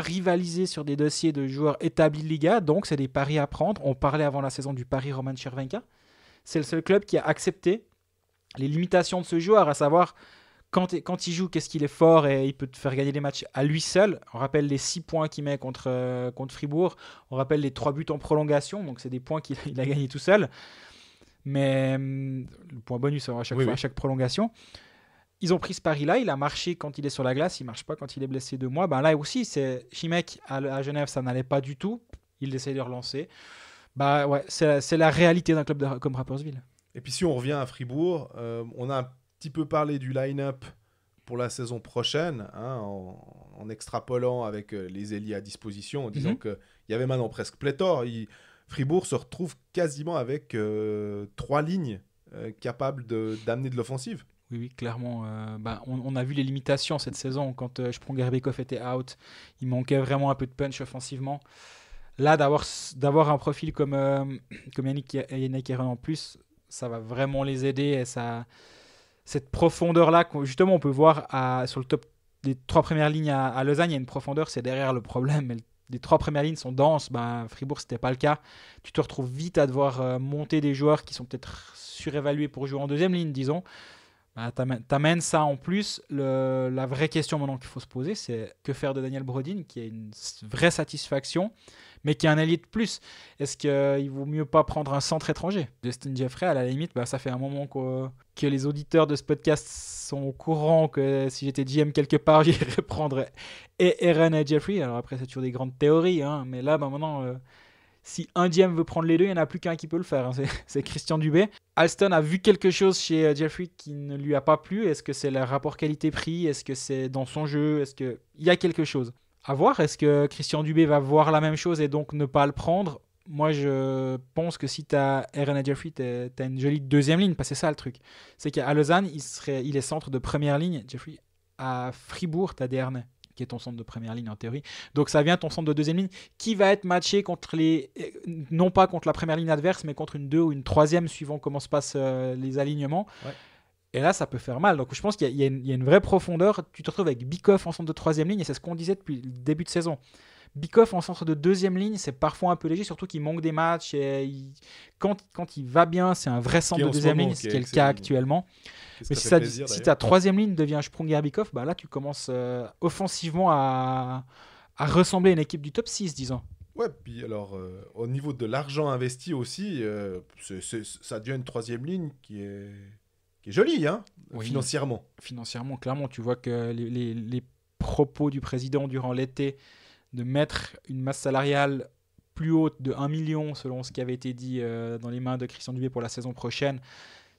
rivaliser sur des dossiers de joueurs établis de Liga, donc c'est des paris à prendre. On parlait avant la saison du pari Roman Červenka. C'est le seul club qui a accepté les limitations de ce joueur, à savoir quand il joue, qu'est-ce qu'il est fort et il peut te faire gagner des matchs à lui seul. On rappelle les 6 points qu'il met contre Fribourg. On rappelle les 3 buts en prolongation, donc c'est des points qu'il a gagnés tout seul. Mais le point bonus à chaque prolongation. Ils ont pris ce pari-là, il a marché quand il est sur la glace, il ne marche pas quand il est blessé 2 mois. Ben là aussi, c'est Šimek à Genève, ça n'allait pas du tout. Il essaie de relancer. Bah ouais, c'est la réalité d'un club comme Rapperswil. Et puis si on revient à Fribourg, on a un petit peu parlé du line-up pour la saison prochaine, hein, en extrapolant avec les ailiers à disposition, en disant qu'il y avait maintenant presque pléthore. Fribourg se retrouve quasiment avec 3 lignes capables d'amener de l'offensive. Oui, clairement. On a vu les limitations cette saison. Quand Sprong-Herbekov était out, il manquait vraiment un peu de punch offensivement. Là, d'avoir un profil comme Yannick Eren en plus, ça va vraiment les aider. Et cette profondeur-là, justement, on peut voir sur le top des 3 premières lignes à Lausanne, il y a une profondeur, c'est derrière le problème. Mais les 3 premières lignes sont denses. Fribourg, ce n'était pas le cas. Tu te retrouves vite à devoir monter des joueurs qui sont peut-être surévalués pour jouer en deuxième ligne, disons. T'amènes ça en plus. La vraie question maintenant qu'il faut se poser, c'est que faire de Daniel Brodin, qui a une vraie satisfaction, mais qui est un allié de plus. Est-ce qu'il vaut mieux pas prendre un centre étranger? Justin Jeffrey, à la limite, ça fait un moment que les auditeurs de ce podcast sont au courant que si j'étais GM quelque part, j'irais prendre Eren et Jeffrey. Alors après, c'est toujours des grandes théories, hein, mais là, maintenant... si un GM veut prendre les deux, il n'y en a plus qu'un qui peut le faire. Hein. C'est Christian Dubé. Alston a vu quelque chose chez Jeffrey qui ne lui a pas plu. Est-ce que c'est le rapport qualité-prix? Est-ce que c'est dans son jeu? Est-ce qu'il y a quelque chose à voir? Est-ce que Christian Dubé va voir la même chose et donc ne pas le prendre? Moi, je pense que si tu as Eren et Jeffrey, tu as une jolie deuxième ligne. Parce que c'est ça le truc. C'est qu'à Lausanne, il est centre de première ligne. Jeffrey, à Fribourg, tu as Dernay, qui est ton centre de première ligne en théorie. Donc ça vient ton centre de deuxième ligne qui va être matché contre non pas contre la première ligne adverse, mais contre une 2 ou une 3e suivant comment se passent les alignements. Ouais. Et là, ça peut faire mal. Donc je pense qu'il y a une vraie profondeur. Tu te retrouves avec Bikoff en centre de 3e ligne, et c'est ce qu'on disait depuis le début de saison. Bikoff en centre de 2e ligne, c'est parfois un peu léger, surtout qu'il manque des matchs. Et quand il va bien, c'est un vrai centre de 2e ligne, ce qui est le cas actuellement. Mais si ta 3e ligne devient Sprong-Herbekov, là tu commences offensivement à ressembler à une équipe du top 6, disons. Ouais, puis alors au niveau de l'argent investi aussi, ça devient une 3e ligne qui est jolie, hein, oui, financièrement. Financièrement, clairement, tu vois que les propos du président durant l'été de mettre une masse salariale plus haute de 1 million, selon ce qui avait été dit dans les mains de Christian Dubé pour la saison prochaine,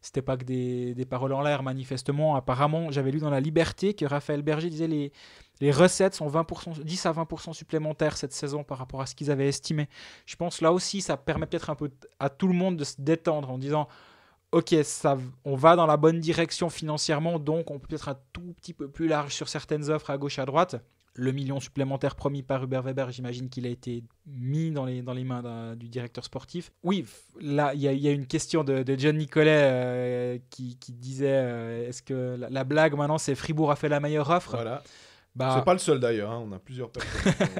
c'était pas que des paroles en l'air, manifestement. Apparemment, j'avais lu dans La Liberté que Raphaël Berger disait les recettes sont 10 à 20% supplémentaires cette saison par rapport à ce qu'ils avaient estimé. Je pense là aussi, ça permet peut-être un peu à tout le monde de se détendre en disant ok, on va dans la bonne direction financièrement, donc on peut être un tout petit peu plus large sur certaines offres à gauche à droite. Le million supplémentaire promis par Hubert Weber, j'imagine qu'il a été mis dans les mains du directeur sportif. Oui, là, il y a une question de John Nicolet qui disait est-ce que la blague maintenant, c'est Fribourg a fait la meilleure offre? Voilà. C'est pas le seul d'ailleurs, hein. On a plusieurs personnes qui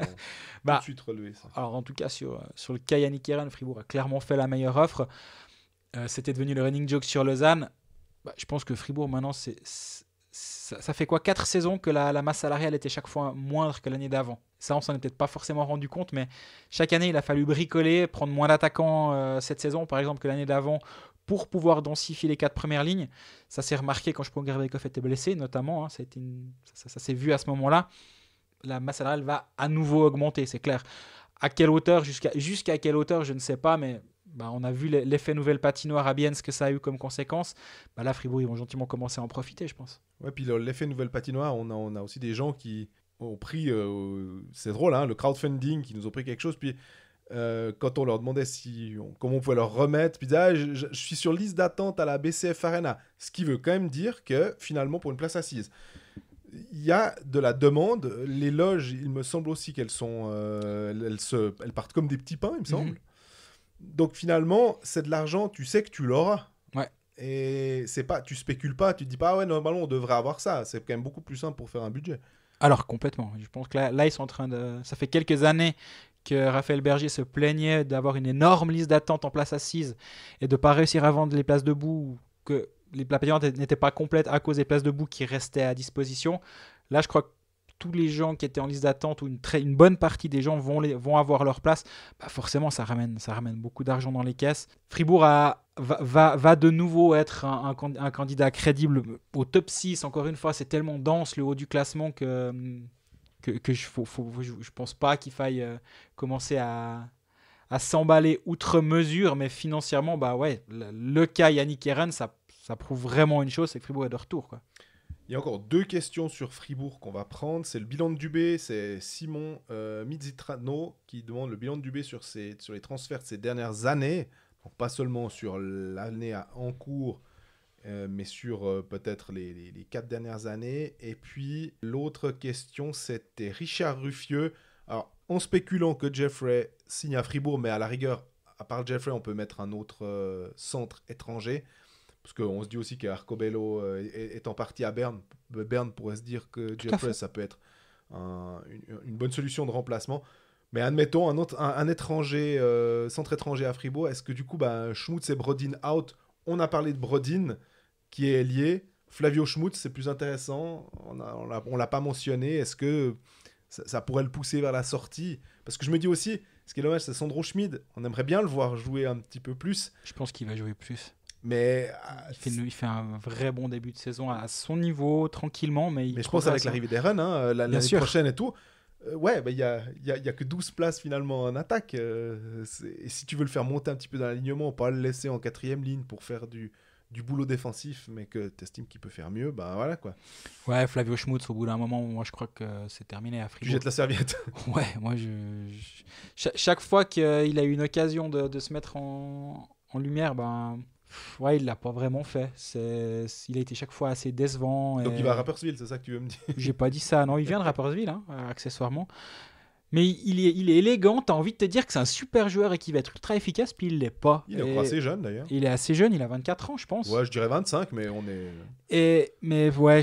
ont tout de suite relevé ça. Alors en tout cas, sur le cas Yannick Eren, Fribourg a clairement fait la meilleure offre. C'était devenu le running joke sur Lausanne. Je pense que Fribourg maintenant, ça fait quoi 4 saisons que la masse salariale était chaque fois moindre que l'année d'avant. Ça, on s'en est peut-être pas forcément rendu compte, mais chaque année, il a fallu bricoler, prendre moins d'attaquants cette saison, par exemple, que l'année d'avant, pour pouvoir densifier les 4 premières lignes. Ça s'est remarqué quand Sprong-Verekhoff était blessé, notamment. Ça s'est vu à ce moment-là. La masse salariale va à nouveau augmenter, c'est clair. À quelle hauteur, jusqu'à quelle hauteur, je ne sais pas, mais on a vu l'effet nouvelle patinoire à Bienne, ce que ça a eu comme conséquence. Là, Fribourg, ils vont gentiment commencer à en profiter, je pense. Ouais, puis l'effet nouvelle patinoire, on a aussi des gens qui ont pris, c'est drôle, hein, le crowdfunding, qui nous ont pris quelque chose, puis quand on leur demandait comment on pouvait leur remettre, puis je suis sur liste d'attente à la BCF Arena, ce qui veut quand même dire que finalement, pour une place assise, il y a de la demande. Les loges, il me semble aussi qu'elles sont, elles partent comme des petits pains, il me semble. Donc finalement, c'est de l'argent, tu sais que tu l'auras. Ouais. Et c'est pas, tu spécules pas, tu te dis pas, ouais, normalement on devrait avoir ça. C'est quand même beaucoup plus simple pour faire un budget. Alors complètement. Je pense que là ils sont en train de. Ça fait quelques années que Raphaël Berger se plaignait d'avoir une énorme liste d'attente en place assise et de pas réussir à vendre les places debout, que les places payantes n'étaient pas complètes à cause des places debout qui restaient à disposition. Là, je crois que tous les gens qui étaient en liste d'attente, ou une bonne partie des gens vont avoir leur place, forcément, ça ramène beaucoup d'argent dans les caisses. Fribourg va de nouveau être un candidat crédible au top 6. Encore une fois, c'est tellement dense le haut du classement que je pense pas qu'il faille commencer à s'emballer outre mesure, mais financièrement, le cas Yannick Eren, ça prouve vraiment une chose, c'est que Fribourg est de retour, quoi. Il y a encore 2 questions sur Fribourg qu'on va prendre. C'est le bilan de Dubé. C'est Simon Mizitrano qui demande le bilan de Dubé sur les transferts de ces dernières années. Donc pas seulement sur l'année en cours, mais sur peut-être les 4 dernières années. Et puis l'autre question, c'était Richard Ruffieux. Alors, en spéculant que Jeffrey signe à Fribourg, mais à la rigueur, à part Jeffrey, on peut mettre un autre centre étranger. Parce qu'on se dit aussi qu'Arcobello est en partie à Berne. Berne pourrait se dire que Jeffrey, ça peut être une bonne solution de remplacement. Mais admettons, un étranger, centre étranger à Fribourg, est-ce que du coup, Schmutz et Brodin out? On a parlé de Brodin, qui est lié. Flavio Schmutz, c'est plus intéressant. On l'a pas mentionné. Est-ce que ça pourrait le pousser vers la sortie? Parce que je me dis aussi, ce qui est dommage, c'est Sandro Schmid. On aimerait bien le voir jouer un petit peu plus. Je pense qu'il va jouer plus. Mais il fait un vrai bon début de saison à son niveau, tranquillement. Mais je pense avec l'arrivée d'Eren, l'année prochaine et tout, il y a que 12 places finalement en attaque. Et si tu veux le faire monter un petit peu dans l'alignement, pas le laisser en 4e ligne pour faire du boulot défensif, mais que tu estimes qu'il peut faire mieux, voilà quoi. Ouais, Flavio Schmutz, au bout d'un moment, moi je crois que c'est terminé à Fribourg. Tu jettes la serviette. Ouais, moi chaque fois qu'il a eu une occasion de se mettre en lumière, ouais, il l'a pas vraiment fait. Il a été chaque fois assez décevant. Donc il va à Rapperswil, c'est ça que tu veux me dire? J'ai pas dit ça. Non, il vient de Rapperswil, accessoirement. Mais il est élégant. T'as envie de te dire que c'est un super joueur et qu'il va être ultra efficace, puis il l'est pas. Il est encore assez jeune d'ailleurs. Il est assez jeune, il a 24 ans, je pense. Ouais, je dirais 25, mais on est. Mais ouais,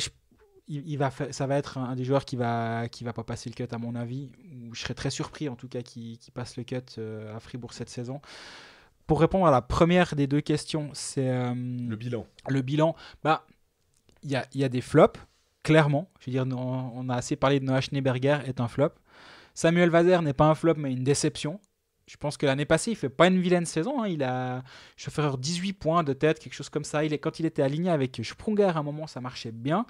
ça va être un des joueurs qui va pas passer le cut à mon avis. Je serais très surpris en tout cas qu'il passe le cut à Fribourg cette saison. Pour répondre à la première des 2 questions, c'est le bilan. Le bilan, il y a des flops, clairement. Je veux dire, on a assez parlé de Noah Schneeberger, est un flop. Samuel Vazer n'est pas un flop, mais une déception. Je pense que l'année passée, il fait pas une vilaine saison. Il a, je fais 18 points de tête, quelque chose comme ça. Quand il était aligné avec Sprunger, à un moment, ça marchait bien.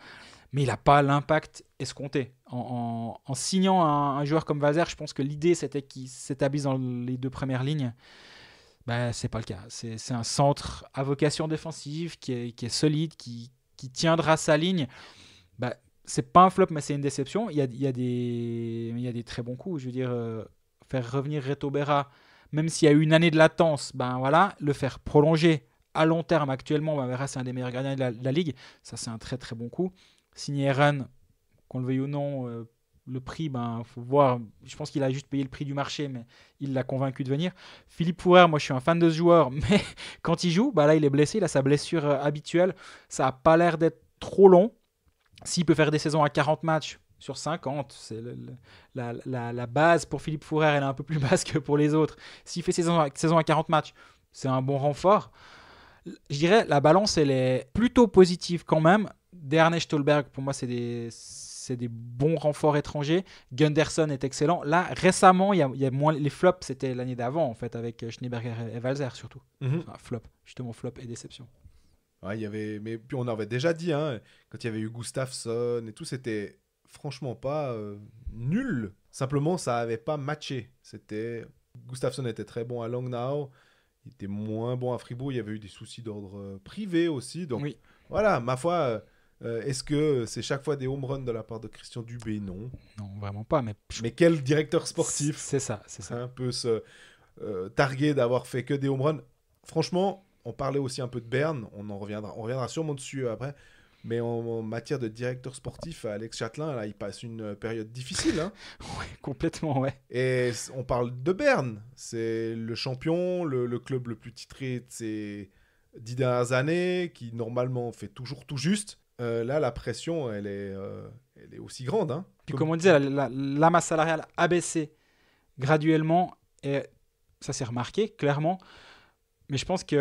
Mais il n'a pas l'impact escompté. En signant un joueur comme Vazer, je pense que l'idée, c'était qu'il s'établisse dans les 2 premières lignes. C'est pas le cas. C'est un centre à vocation défensive qui est solide, qui tiendra sa ligne. C'est pas un flop, mais c'est une déception. Il y a des très bons coups. Je veux dire, faire revenir Reto Berra, même s'il y a eu une année de latence, le faire prolonger à long terme actuellement, Berra, c'est un des meilleurs gardiens de la ligue. Ça, c'est un très très bon coup. Signer Eren, qu'on le veuille ou non, le prix, faut voir. Je pense qu'il a juste payé le prix du marché, mais il l'a convaincu de venir. Philippe Fourer, moi je suis un fan de ce joueur, mais quand il joue, là il est blessé, il a sa blessure habituelle. Ça n'a pas l'air d'être trop long. S'il peut faire des saisons à 40 matchs sur 50, c'est la base pour Philippe Fourer, elle est un peu plus basse que pour les autres. S'il fait saison à 40 matchs, c'est un bon renfort. Je dirais la balance, elle est plutôt positive quand même. Derne et Stolberg, pour moi, c'est c'est des bons renforts étrangers. Gunderson est excellent. Là, récemment, il y a moins les flops, c'était l'année d'avant, en fait, avec Schneeberger et Walser, surtout. Enfin, flop et déception. Ouais, mais puis on avait déjà dit, hein, quand il y avait eu Gustafsson et tout, c'était franchement pas nul. Simplement, ça avait pas matché. Gustafsson était très bon à Langnau, il était moins bon à Fribourg. Il y avait eu des soucis d'ordre privé aussi. Donc Oui. voilà, ma foi, est-ce que c'est chaque fois des home runs de la part de Christian Dubé? Non. Non, vraiment pas. Mais quel directeur sportif c'est ça. peut se targuer d'avoir fait que des home runs? Franchement, on parlait aussi un peu de Berne, on reviendra sûrement dessus après. Mais en matière de directeur sportif, Alex Châtelain, là, il passe une période difficile. Hein. Ouais, complètement, ouais. Et on parle de Berne. C'est le champion, le club le plus titré de ces 10 dernières années, qui normalement fait toujours tout juste. Là, la pression, elle est aussi grande. Hein. Puis comme on disait, la masse salariale a baissé graduellement. Et ça s'est remarqué, clairement. Mais je pense qu'il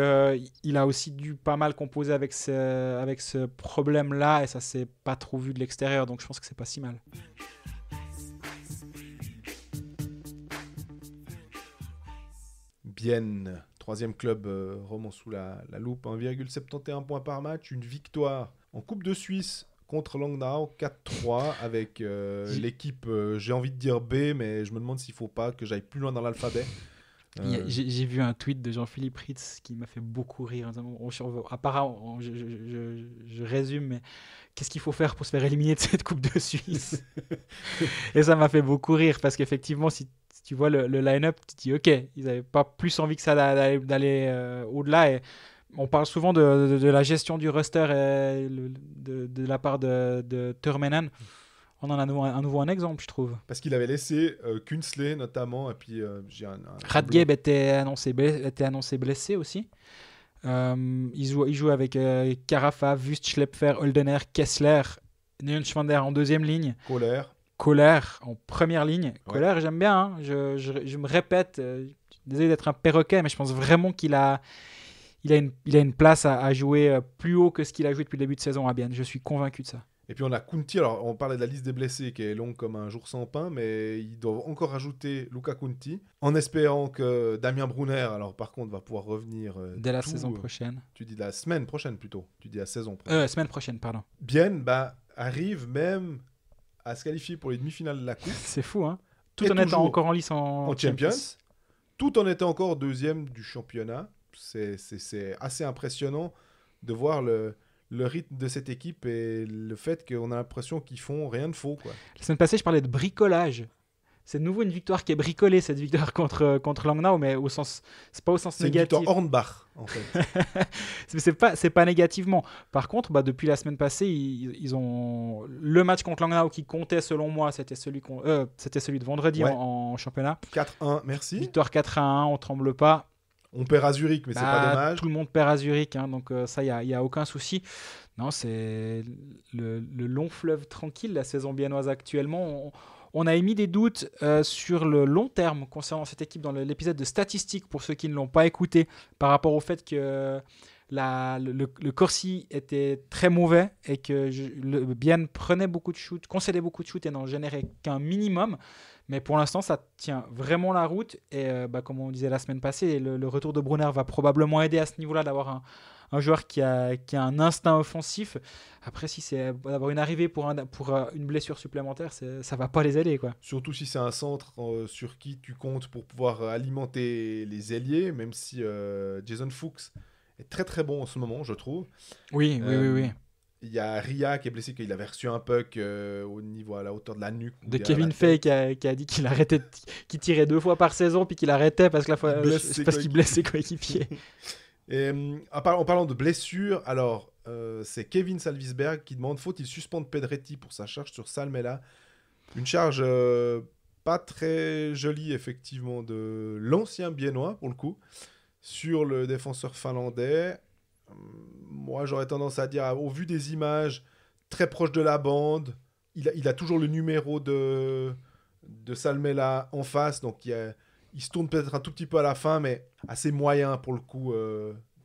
a aussi dû pas mal composer avec ce problème-là, et ça s'est pas trop vu de l'extérieur, donc je pense que c'est pas si mal. Bienne, troisième club roman sous la loupe, 1,71 points par match, une victoire en Coupe de Suisse contre Langnau, 4-3, avec l'équipe, j'ai envie de dire B, mais je me demande s'il faut pas que j'aille plus loin dans l'alphabet. J'ai vu un tweet de Jean-Philippe Ritz qui m'a fait beaucoup rire. Apparemment, je résume, mais qu'est-ce qu'il faut faire pour se faire éliminer de cette Coupe de Suisse? Et ça m'a fait beaucoup rire parce qu'effectivement, si tu vois le line-up, tu te dis ok, ils n'avaient pas plus envie que ça d'aller au-delà. Et on parle souvent de la gestion du roster de la part de Turmenen. On en a à nouveau un exemple, je trouve. Parce qu'il avait laissé Künzle notamment, et puis j'ai Radgeb était annoncé blessé aussi. Il joue avec Carafa, Wüst, Schlepfer, Holdener, Kessler, Neuenschwander en deuxième ligne. Kohler en première ligne. Ouais. Kohler, j'aime bien. Hein. Je me répète, désolé d'être un perroquet, mais je pense vraiment qu'il a une place à jouer plus haut que ce qu'il a joué depuis le début de saison à Bienne. Je suis convaincu de ça. Et puis on a Kunti, alors on parlait de la liste des blessés qui est longue comme un jour sans pain, mais ils doivent encore ajouter Luca Kunti, en espérant que Damien Brunner, alors par contre, va pouvoir revenir dès la saison prochaine. Tu dis la semaine prochaine plutôt, tu dis la saison prochaine. Semaine prochaine, pardon. Bienne arrive même à se qualifier pour les demi-finales de la Coupe. C'est fou, hein. Tout en étant encore en lice en Champions, tout en étant encore deuxième du championnat. C'est assez impressionnant de voir le rythme de cette équipe et le fait qu'on a l'impression qu'ils font rien de faux, quoi. La semaine passée, je parlais de bricolage. C'est de nouveau une victoire qui est bricolée, cette victoire contre Langnau, mais c'est pas au sens négatif. C'est une victoire Hornbach, en fait. c'est pas négativement. Par contre, depuis la semaine passée, ils ont le match contre Langnau qui comptait, selon moi, c'était celui de vendredi en championnat. 4-1, merci. Victoire 4-1, on tremble pas. On perd à Zurich, mais c'est pas dommage. Tout le monde perd à Zurich, hein, donc ça, il n'y a aucun souci. Non, c'est le long fleuve tranquille, la saison biennoise actuellement. On a émis des doutes sur le long terme concernant cette équipe dans l'épisode de statistiques, pour ceux qui ne l'ont pas écouté, par rapport au fait que le Corsi était très mauvais et que Bienne prenait beaucoup de shoots, concédait beaucoup de shoots et n'en générait qu'un minimum. Mais pour l'instant, ça tient vraiment la route. Et comme on disait la semaine passée, le retour de Brunner va probablement aider à ce niveau-là, d'avoir un joueur qui a un instinct offensif. Après, si c'est d'avoir une arrivée pour une blessure supplémentaire, ça ne va pas les aider, quoi. Surtout si c'est un centre sur qui tu comptes pour pouvoir alimenter les ailiers, même si Jason Fuchs est très très bon en ce moment, je trouve. Oui. Il y a Ria qui est blessé, qu'il avait reçu un puck au niveau, à la hauteur de la nuque. De Kevin Fay qui a dit qu'il arrêtait, qu'il tirait 2 fois par saison, puis qu'il arrêtait parce qu'il blesse ses coéquipiers. Et en parlant de blessures, alors c'est Kevin Salvisberg qui demande: faut-il suspendre Pedretti pour sa charge sur Salmela? Une charge pas très jolie, effectivement, de l'ancien Biennois, pour le coup, sur le défenseur finlandais. Moi, j'aurais tendance à dire, au vu des images, très proche de la bande, il a toujours le numéro de Salmela en face, donc il se tourne peut-être un tout petit peu à la fin, mais assez moyen pour le coup,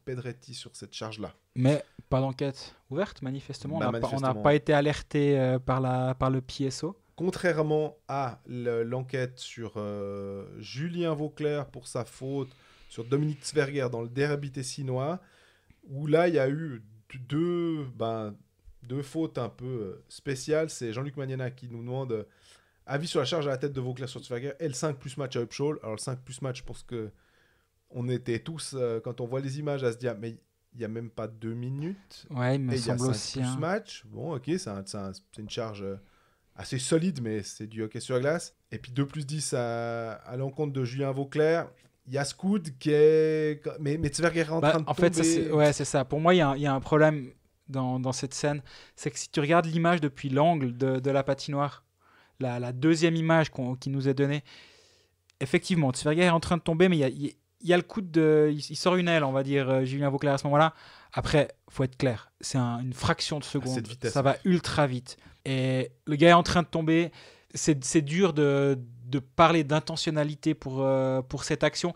Pedretti sur cette charge-là. Mais Pas d'enquête ouverte, manifestement. Bah, On n'a manifestement. pas été alerté par le PSO. Contrairement à l'enquête sur Julien Vauclair pour sa faute, sur Dominique Zwerger dans le derby tessinois, où là, il y a eu deux fautes un peu spéciales. C'est Jean-Luc Magnana qui nous demande avis sur la charge à la tête de Vauclair sur Zwerger et le 5 plus match à Upshaw. Alors, le 5 plus match, je pense que on était tous, quand on voit les images, à se dire, mais il n'y a même pas 2 minutes. Ouais, il me Et il y a semble 5 aussi. plus match. Bon, ok, c'est une charge assez solide, mais c'est du hockey sur glace. Et puis 2 plus 10 à l'encontre de Julien Vauclair. Il y a Scoud qui est... Mais Zwerger est en train de En fait, tomber. c'est ça. Pour moi, il y a un problème dans cette scène. C'est que si tu regardes l'image depuis l'angle de la patinoire, la deuxième image qui nous est donnée, effectivement, Zwerger est en train de tomber, mais il y a le coup de... Il sort une aile, on va dire, Julien Vauclair à ce moment-là. Après, faut être clair, c'est une fraction de seconde. cette vitesse, ça va ultra vite. Et le gars est en train de tomber. C'est dur de parler d'intentionnalité pour cette action.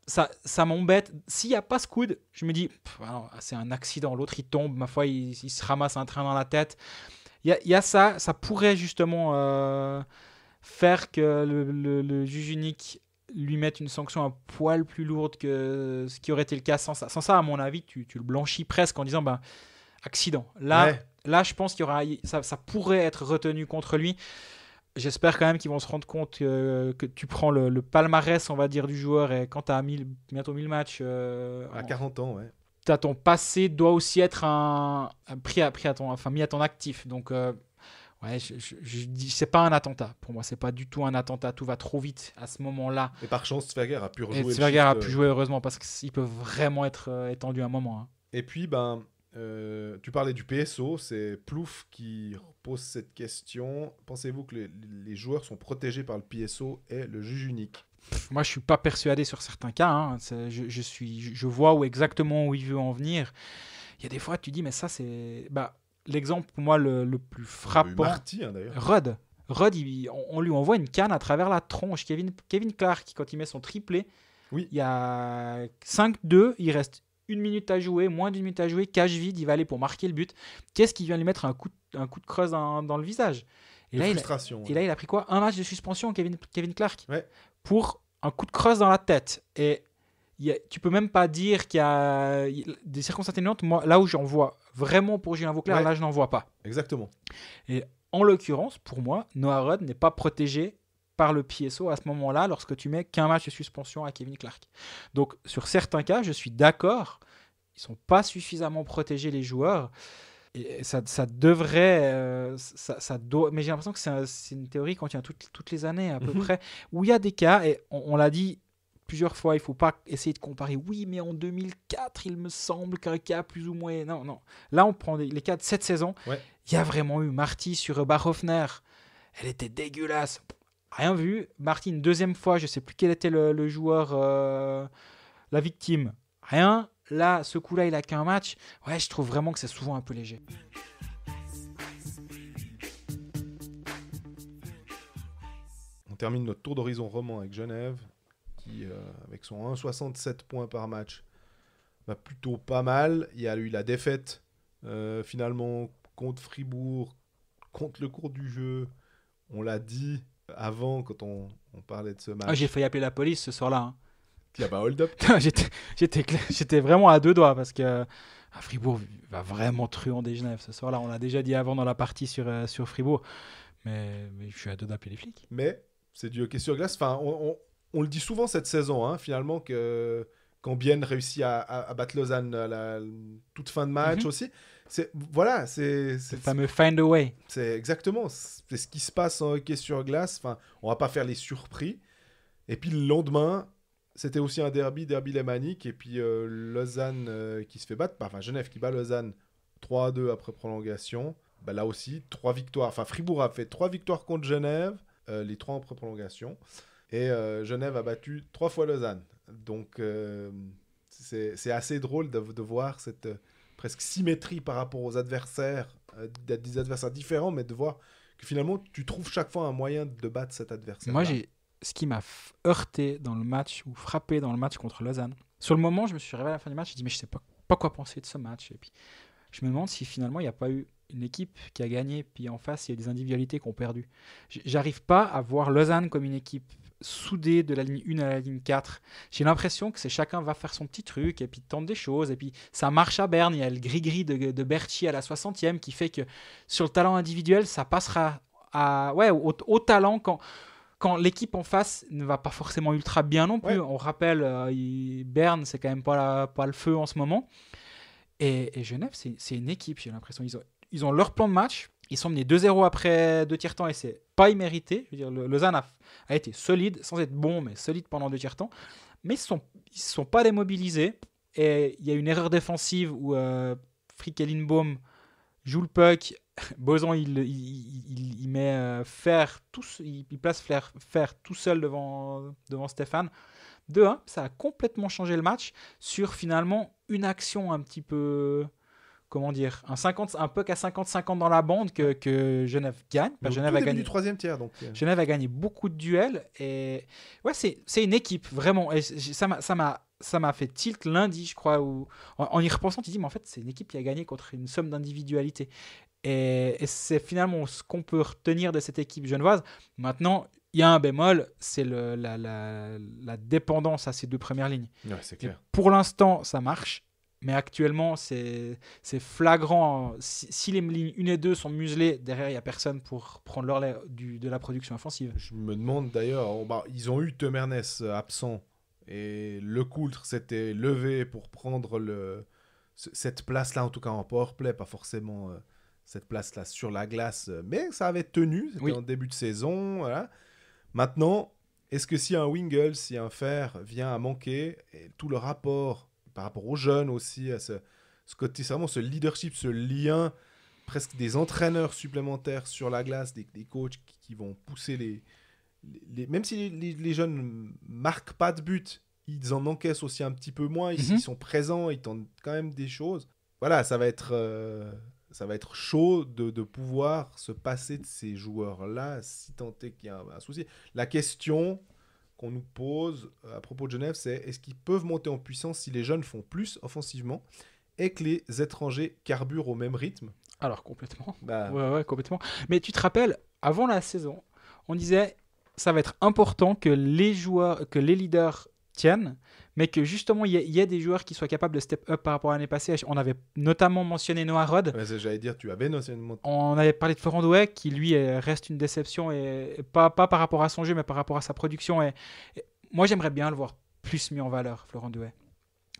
Ça m'embête. S'il n'y a pas ce coude, je me dis, c'est un accident. L'autre, il tombe. Ma foi, il se ramasse un train dans la tête. Il y a ça. Ça pourrait justement faire que le juge unique lui mette une sanction un poil plus lourde que ce qui aurait été le cas sans ça. Sans ça, à mon avis, tu le blanchis presque en disant accident. Là, je pense qu'il y aura, ça pourrait être retenu contre lui. J'espère quand même qu'ils vont se rendre compte que tu prends le palmarès, on va dire, du joueur, et quand tu as bientôt 1000 matchs... à 40 ans, ouais. Ton passé doit aussi être mis à ton actif. Donc, ouais, je dis, c'est pas un attentat. Pour moi, c'est pas du tout un attentat. Tout va trop vite à ce moment-là. Et par chance, Zwerger a pu rejouer. Et Zwerger a pu jouer, heureusement, parce qu'il peut vraiment être étendu à un moment. Hein. Et puis, tu parlais du PSO, c'est Plouf qui pose cette question. Pensez-vous que les joueurs sont protégés par le PSO et le juge unique ? Moi, je suis pas persuadé sur certains cas. Hein. Je vois exactement où il veut en venir. Il y a des fois, tu dis, mais ça, c'est... l'exemple, pour moi, le plus frappant... Marty, hein, d'ailleurs. Rudd, on lui envoie une canne à travers la tronche. Kevin Clark, quand il met son triplé, oui. Il y a 5-2, il reste 1 minute à jouer, moins d'1 minute à jouer, cage vide, il va aller pour marquer le but. Qu'est-ce qui vient lui mettre un coup de creuse dans le visage ? Et là, il a pris quoi ? Un match de suspension, Kevin Clark, ouais. Pour un coup de creuse dans la tête. Et tu peux même pas dire qu'il y a des circonstances atténuantes. Moi, là où j'en vois vraiment pour Julien Vauclair, là, je n'en vois pas. Exactement. Et en l'occurrence, pour moi, Noah Rudd n'est pas protégé par le PSO à ce moment-là lorsque tu mets qu'un match de suspension à Kevin Clark. Donc, sur certains cas, je suis d'accord. Ils ne sont pas suffisamment protégés, les joueurs. Et ça devrait... mais j'ai l'impression que c'est une théorie qu'on tient toutes les années à peu près, où il y a des cas, et on l'a dit plusieurs fois, il ne faut pas essayer de comparer. Oui, mais en 2004, il me semble qu'un cas plus ou moins... Non. Là, on prend les cas de cette saison. Ouais. Il y a vraiment eu Marty sur Barhoffner. Elle était dégueulasse. Rien vu. Marty, une deuxième fois, je ne sais plus quel était le joueur, la victime. Rien. Là, ce coup-là, il a qu'un match. Ouais, je trouve vraiment que c'est souvent un peu léger. On termine notre tour d'horizon roman avec Genève, qui, avec son 1,67 points par match, va plutôt pas mal. Il y a eu la défaite, finalement, contre Fribourg, contre le cours du jeu. On l'a dit avant, quand on parlait de ce match. J'ai failli appeler la police ce soir-là. Hein. Il y a hold-up. J'étais vraiment à 2 doigts parce que Fribourg va vraiment truander Genève ce soir-là. On l'a déjà dit avant dans la partie sur Fribourg. Mais je suis à 2 d'appeler les flics. Mais c'est du hockey sur glace. Enfin, on le dit souvent cette saison, hein, finalement, que quand Bienne réussit à battre Lausanne à la toute fin de match aussi. C'est le fameux find a way. C'est exactement. C'est ce qui se passe en hockey sur glace. Enfin, on va pas faire les surpris. Et puis le lendemain... C'était aussi un derby lémanique, et puis Lausanne qui se fait battre, Genève qui bat Lausanne 3-2 après prolongation. Là aussi, 3 victoires. Enfin, Fribourg a fait 3 victoires contre Genève, les 3 après prolongation. Et Genève a battu 3 fois Lausanne. Donc, c'est assez drôle de voir cette presque symétrie par rapport aux adversaires, des adversaires différents, mais de voir que finalement, tu trouves chaque fois un moyen de battre cet adversaire. Moi, ce qui m'a heurté dans le match, ou frappé dans le match contre Lausanne. Sur le moment, je me suis réveillé à la fin du match, je me dis, mais je sais pas quoi penser de ce match. Et puis, je me demande si finalement il n'y a pas eu une équipe qui a gagné, puis en face il y a des individualités qui ont perdu. J'arrive pas à voir Lausanne comme une équipe soudée de la ligne 1 à la ligne 4. J'ai l'impression que c'est chacun va faire son petit truc et puis tente des choses et puis ça marche à Berne. Il y a le gris-gris de Berchi à la 60e qui fait que sur le talent individuel ça passera au talent quand l'équipe en face ne va pas forcément ultra bien non plus. Ouais. On rappelle, Berne, c'est quand même pas le feu en ce moment. Et Genève, c'est une équipe, j'ai l'impression. Ils ont leur plan de match. Ils sont menés 2-0 après 2 tiers-temps et c'est pas immérité. Je veux dire, Lausanne a été solide, sans être bon, mais solide pendant 2 tiers-temps. Mais ils sont pas démobilisés. Et il y a une erreur défensive où Frick Elinbaum joue le puck. Boson, il met il place Fer tout seul devant Stéphane. 2-1, ça a complètement changé le match sur finalement une action un petit peu, comment dire, un puck à 50-50 dans la bande que Genève gagne. Genève a gagné du troisième tiers. Donc, Genève a gagné beaucoup de duels. Et ouais, c'est une équipe, vraiment. Et ça m'a fait tilt lundi, je crois, où, en y repensant, tu dis, mais en fait, c'est une équipe qui a gagné contre une somme d'individualité. Et c'est finalement ce qu'on peut retenir de cette équipe genevoise. Maintenant, il y a un bémol, c'est la dépendance à ces 2 premières lignes. Ouais, c'est clair. Et pour l'instant, ça marche. Mais actuellement, c'est flagrant. Si les lignes 1 et 2 sont muselées, derrière, il n'y a personne pour prendre leur lait de la production offensive. Je me demande d'ailleurs, ils ont eu Temernes absent et Lecoultre s'était levé pour prendre cette place-là, en tout cas en powerplay, pas forcément cette place-là sur la glace, mais ça avait tenu, c'était en début de saison. Voilà. Maintenant, est-ce que si un Wingles, si un Fer vient à manquer, et tout le rapport par rapport aux jeunes aussi, à ce côté, c'est vraiment ce leadership, ce lien, presque des entraîneurs supplémentaires sur la glace, des coachs qui vont pousser même si les jeunes marquent pas de but, ils en encaissent aussi un petit peu moins, ils sont présents, ils tentent quand même des choses. Voilà, ça va être chaud de pouvoir se passer de ces joueurs-là, si tant est qu'il y a un souci. La question qu'on nous pose à propos de Genève, c'est est-ce qu'ils peuvent monter en puissance si les jeunes font plus offensivement et que les étrangers carburent au même rythme? Alors, complètement. Ouais, complètement. Mais tu te rappelles, avant la saison, on disait ça va être important que les leaders tiennent, mais que justement il y a des joueurs qui soient capables de step up par rapport à l'année passée. On avait notamment mentionné Noah Rod. Ouais, j'allais dire, tu avais mentionné. On avait parlé de Florent Douai, qui lui reste une déception, et pas par rapport à son jeu, mais par rapport à sa production. Et moi, j'aimerais bien le voir plus mis en valeur, Florent Douai.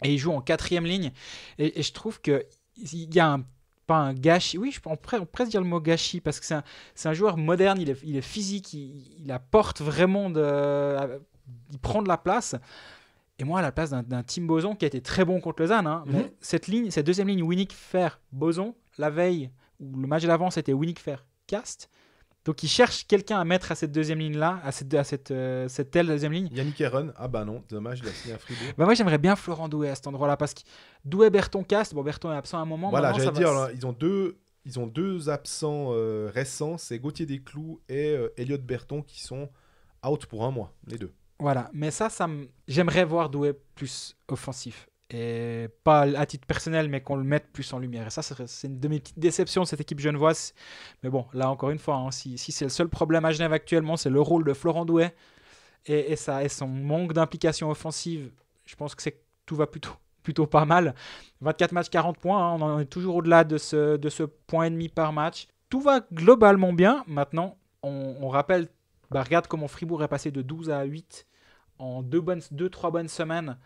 Et il joue en 4e ligne, et je trouve qu'il y a pas un gâchis. Oui, on pourrait presque dire le mot gâchis, parce que c'est un joueur moderne, il est physique, il apporte vraiment il prend de la place. Et moi, à la place d'un Tim Boson qui a été très bon contre Lausanne, mais cette 2e ligne, Winnick Fer Boson, la veille, ou le match d'avant, c'était Winnick Fer Cast. Donc, il cherche quelqu'un à mettre à cette 2e ligne-là, à cette telle 2e ligne. Yannick Heron, non, dommage, il a signé à Fribourg. Moi, j'aimerais bien Florent Douai à cet endroit-là, parce que Douai, Berton, Cast, Berton est absent à un moment. Voilà, j'allais dire, là, ils ont deux absents récents, c'est Gauthier Desclous et Elliot Berton qui sont out pour 1 mois, les deux. Voilà, mais j'aimerais voir Douai plus offensif. Et pas à titre personnel, mais qu'on le mette plus en lumière. Et ça, c'est une de mes petites déceptions de cette équipe genevoise. Mais bon, là, encore une fois, si c'est le seul problème à Genève actuellement, c'est le rôle de Florent Douai et son manque d'implication offensive. Je pense que tout va plutôt pas mal. 24 matchs, 40 points. On en est toujours au-delà de ce point et demi par match. Tout va globalement bien. Maintenant, on rappelle, regarde comment Fribourg est passé de 12 à 8 en 2-3 bonnes semaines.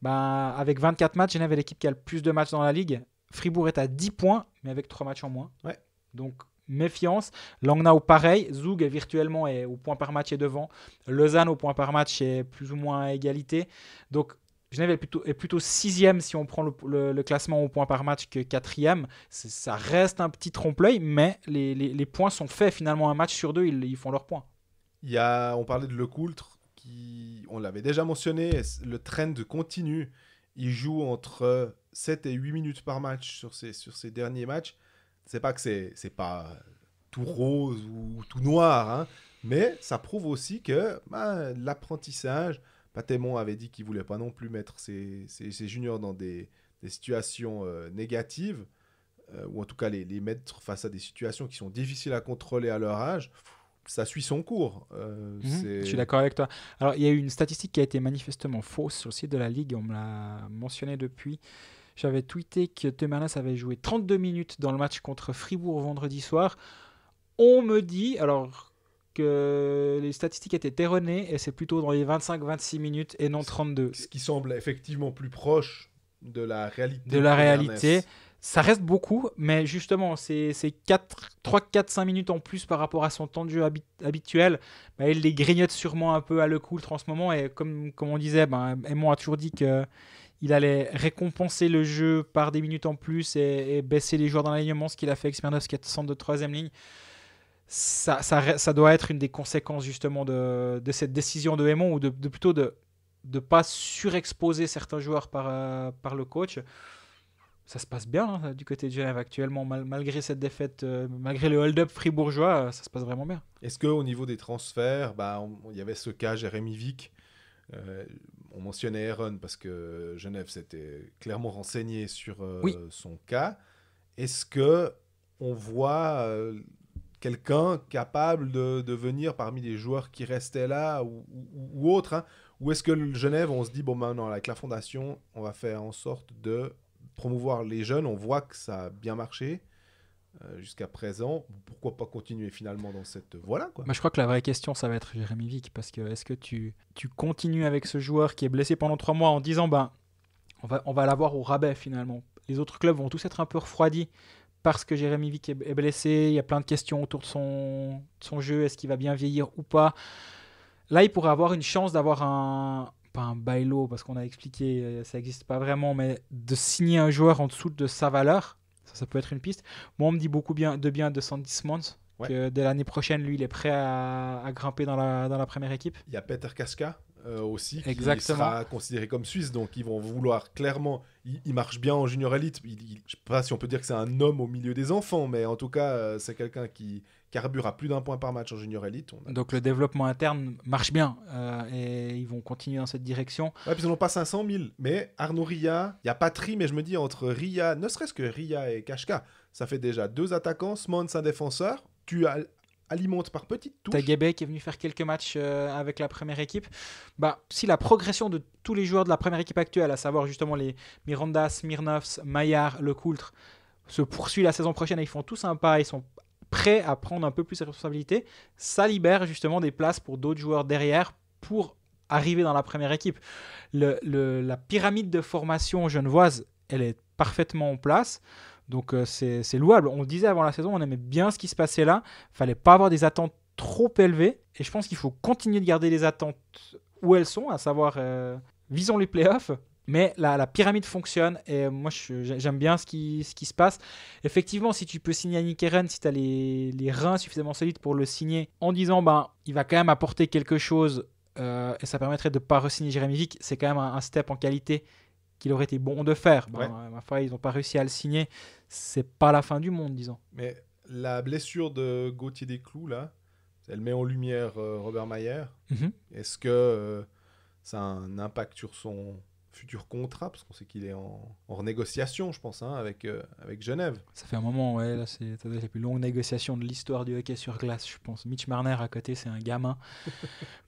Avec 24 matchs, Genève est l'équipe qui a le plus de matchs dans la ligue. Fribourg est à 10 points, mais avec 3 matchs en moins. Ouais. Donc, méfiance. Langnau, pareil. Zug, virtuellement, est au point par match est devant. Lausanne, au point par match, est plus ou moins à égalité. Donc, Genève est plutôt 6e si on prend le classement au point par match que 4e. Ça reste un petit trompe-l'œil, mais les points sont faits. Finalement, un match sur 2, ils font leurs points. On parlait de Lecoultre, on l'avait déjà mentionné, le trend continue. Il joue entre 7 et 8 minutes par match sur ses derniers matchs. C'est pas que c'est pas tout rose ou tout noir, mais ça prouve aussi que l'apprentissage, Patémon avait dit qu'il voulait pas non plus mettre ses juniors dans des situations négatives. ou en tout cas les mettre face à des situations qui sont difficiles à contrôler à leur âge, ça suit son cours. Je suis d'accord avec toi. Alors, il y a eu une statistique qui a été manifestement fausse sur le site de la Ligue, on me l'a mentionné depuis. J'avais tweeté que Temernas avait joué 32 minutes dans le match contre Fribourg vendredi soir. On me dit alors que les statistiques étaient erronées et c'est plutôt dans les 25-26 minutes et non 32. Ce qui semble effectivement plus proche de la réalité. De la réalité. Ça reste beaucoup, mais justement, c'est 3-4-5 minutes en plus par rapport à son temps de jeu habituel. Bah, il les grignote sûrement un peu à le coultre en ce moment. Et comme on disait, Aymon a toujours dit qu'il allait récompenser le jeu par des minutes en plus et baisser les joueurs dans l'alignement, ce qu'il a fait avec Smirnov, qui est centre de troisième ligne. Ça doit être une des conséquences justement de cette décision de Aymon, ou plutôt de ne pas surexposer certains joueurs par le coach. Ça se passe bien du côté de Genève actuellement, malgré cette défaite, malgré le hold-up fribourgeois, ça se passe vraiment bien. Est-ce qu'au niveau des transferts, il y avait ce cas Jérémy Vick, on mentionnait Aaron parce que Genève s'était clairement renseigné sur son cas. Est-ce qu'on voit quelqu'un capable de venir parmi les joueurs qui restaient là ou autres, hein, ou est-ce que le Genève, on se dit, bon maintenant avec la fondation, on va faire en sorte de promouvoir les jeunes, on voit que ça a bien marché jusqu'à présent, pourquoi pas continuer finalement dans cette voie-là, quoi. Je crois que la vraie question, ça va être Jérémy Vick, parce que est-ce que tu continues avec ce joueur qui est blessé pendant 3 mois en disant on va l'avoir au rabais finalement. Les autres clubs vont tous être un peu refroidis parce que Jérémy Vick est blessé, il y a plein de questions autour de son jeu, est-ce qu'il va bien vieillir ou pas. Là, il pourrait avoir une chance d'avoir pas un bailo, parce qu'on a expliqué, ça n'existe pas vraiment, mais de signer un joueur en dessous de sa valeur, ça peut être une piste. Moi, on me dit beaucoup de bien de Sandy Simons, que dès l'année prochaine, lui, il est prêt à grimper dans la première équipe. Il y a Peter Kaska aussi, Exactement. Qui sera considéré comme suisse, donc ils vont vouloir clairement... Il marche bien en junior elite, je ne sais pas si on peut dire que c'est un homme au milieu des enfants, mais en tout cas, c'est quelqu'un qui carbure à plus d'un point par match en junior elite. Donc le développement interne marche bien, et ils vont continuer dans cette direction. Ouais, puis ils n'en ont pas 500 000, mais Arnaud Ria, il y a Patry, mais je me dis entre Ria, ne serait-ce que Ria et Kashka, ça fait déjà 2 attaquants, Smons un défenseur, tu alimente par petites touches. T'as Guébé qui est venu faire quelques matchs avec la première équipe. Si la progression de tous les joueurs de la première équipe actuelle, à savoir justement les Miranda, Smirnovs, Maillard, Lecoultre, se poursuit la saison prochaine et ils font tous un pas, ils sont prêts à prendre un peu plus de responsabilités, ça libère justement des places pour d'autres joueurs derrière pour arriver dans la première équipe. La pyramide de formation genevoise, elle est parfaitement en place. Donc c'est louable. On le disait avant la saison, on aimait bien ce qui se passait là. Il ne fallait pas avoir des attentes trop élevées. Et je pense qu'il faut continuer de garder les attentes où elles sont, à savoir visons les playoffs. Mais la pyramide fonctionne et moi j'aime bien ce qui se passe. Effectivement, si tu peux signer Yannick Eren, si tu as les reins suffisamment solides pour le signer en disant il va quand même apporter quelque chose et ça permettrait de ne pas re-signer Jérémy Vick, c'est quand même un step en qualité qu'il aurait été bon de faire. Ma foi, ils n'ont pas réussi à le signer. C'est pas la fin du monde, disons. Mais la blessure de Gauthier Desclous, là, elle met en lumière Robert Mayer. Mm-hmm. Est-ce que ça a un impact sur son futur contrat? Parce qu'on sait qu'il est en renégociation, je pense, avec Genève. Ça fait un moment, ouais. Là, c'est la plus longue négociation de l'histoire du hockey sur glace, je pense. Mitch Marner à côté, c'est un gamin.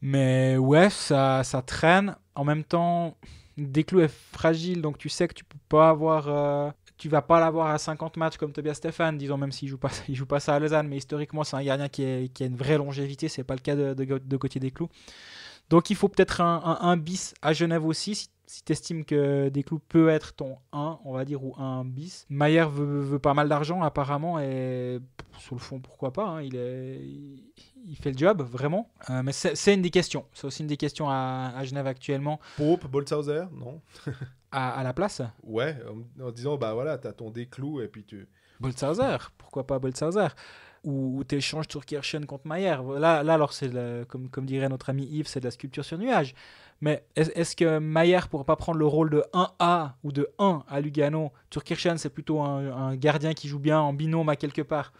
Mais ouais, ça traîne. En même temps... Desclous est fragile, donc tu sais que tu peux pas avoir, tu vas pas l'avoir à 50 matchs comme Tobias Stephan, disons, même s'il joue pas ça à Lausanne, mais historiquement c'est un gardien qui a une vraie longévité, c'est pas le cas de Gauthier Desclous. Donc il faut peut-être un bis à Genève aussi, si tu estimes que Desclous peut être ton 1, on va dire, ou un bis. Mayer veut pas mal d'argent apparemment, et sur le fond, pourquoi pas, hein, il fait le job, vraiment. Mais c'est une des questions. C'est aussi une des questions à Genève actuellement. Pope, Boltzhauser, non? à la place? Ouais, en disant, voilà, t'as ton Desclous, et puis tu... Boltzhauser, pourquoi pas Boltzhauser? Ou tu échanges Turkirchen contre Mayer. Là alors, c'est comme dirait notre ami Yves, c'est de la sculpture sur nuage. Mais est-ce que Mayer ne pourrait pas prendre le rôle de 1A ou de 1 à Lugano? Turkirchen, c'est plutôt un gardien qui joue bien en binôme à quelque part.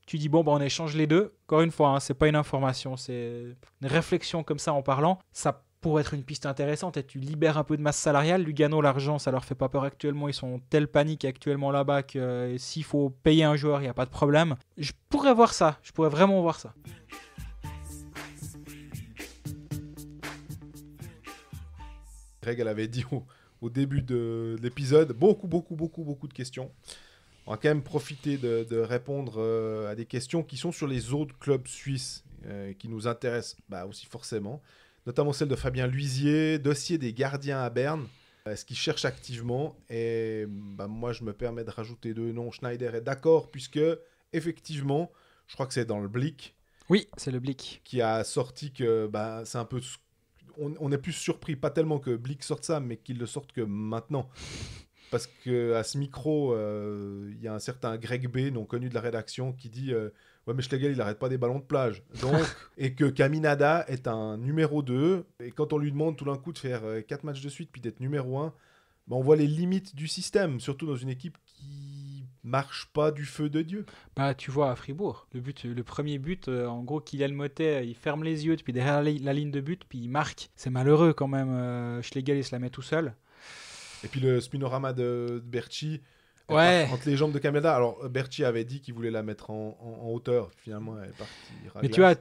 Tu dis, on échange les deux. Encore une fois, c'est pas une information, c'est une réflexion comme ça en parlant. Ça pour être une piste intéressante et tu libères un peu de masse salariale. Lugano, l'argent, ça leur fait pas peur actuellement. Ils sont en telle panique actuellement là-bas que s'il faut payer un joueur, il n'y a pas de problème. Je pourrais voir ça. Je pourrais vraiment voir ça. Greg, elle avait dit au début de l'épisode, beaucoup de questions. On va quand même profiter de répondre à des questions qui sont sur les autres clubs suisses qui nous intéressent aussi forcément. Notamment celle de Fabien Luisier, dossier des gardiens à Berne. Est-ce qu'ils cherchent activement? Et moi, je me permets de rajouter 2 noms. Schneider est d'accord, puisque effectivement, je crois que c'est dans le Blick. Oui, c'est le Blick. Qui a sorti que c'est un peu... On est plus surpris, pas tellement que Blick sorte ça, mais qu'il le sorte que maintenant. Parce qu'à ce micro, il y a un certain Greg B, non connu de la rédaction, qui dit ouais, mais Schlegel, il n'arrête pas des ballons de plage. Donc, et que Kaminada est un numéro 2. Et quand on lui demande tout d'un coup de faire 4 matchs de suite puis d'être numéro 1, on voit les limites du système, surtout dans une équipe qui marche pas du feu de Dieu. Tu vois à Fribourg, le premier but, en gros, Kylian Motet, il ferme les yeux, puis derrière la ligne de but, puis il marque. C'est malheureux quand même. Schlegel, il se la met tout seul. Et puis le spinorama de Berchi, entre les jambes de Kaminada. Alors Berchi avait dit qu'il voulait la mettre en hauteur. Finalement, elle est partie. Mais tu vois,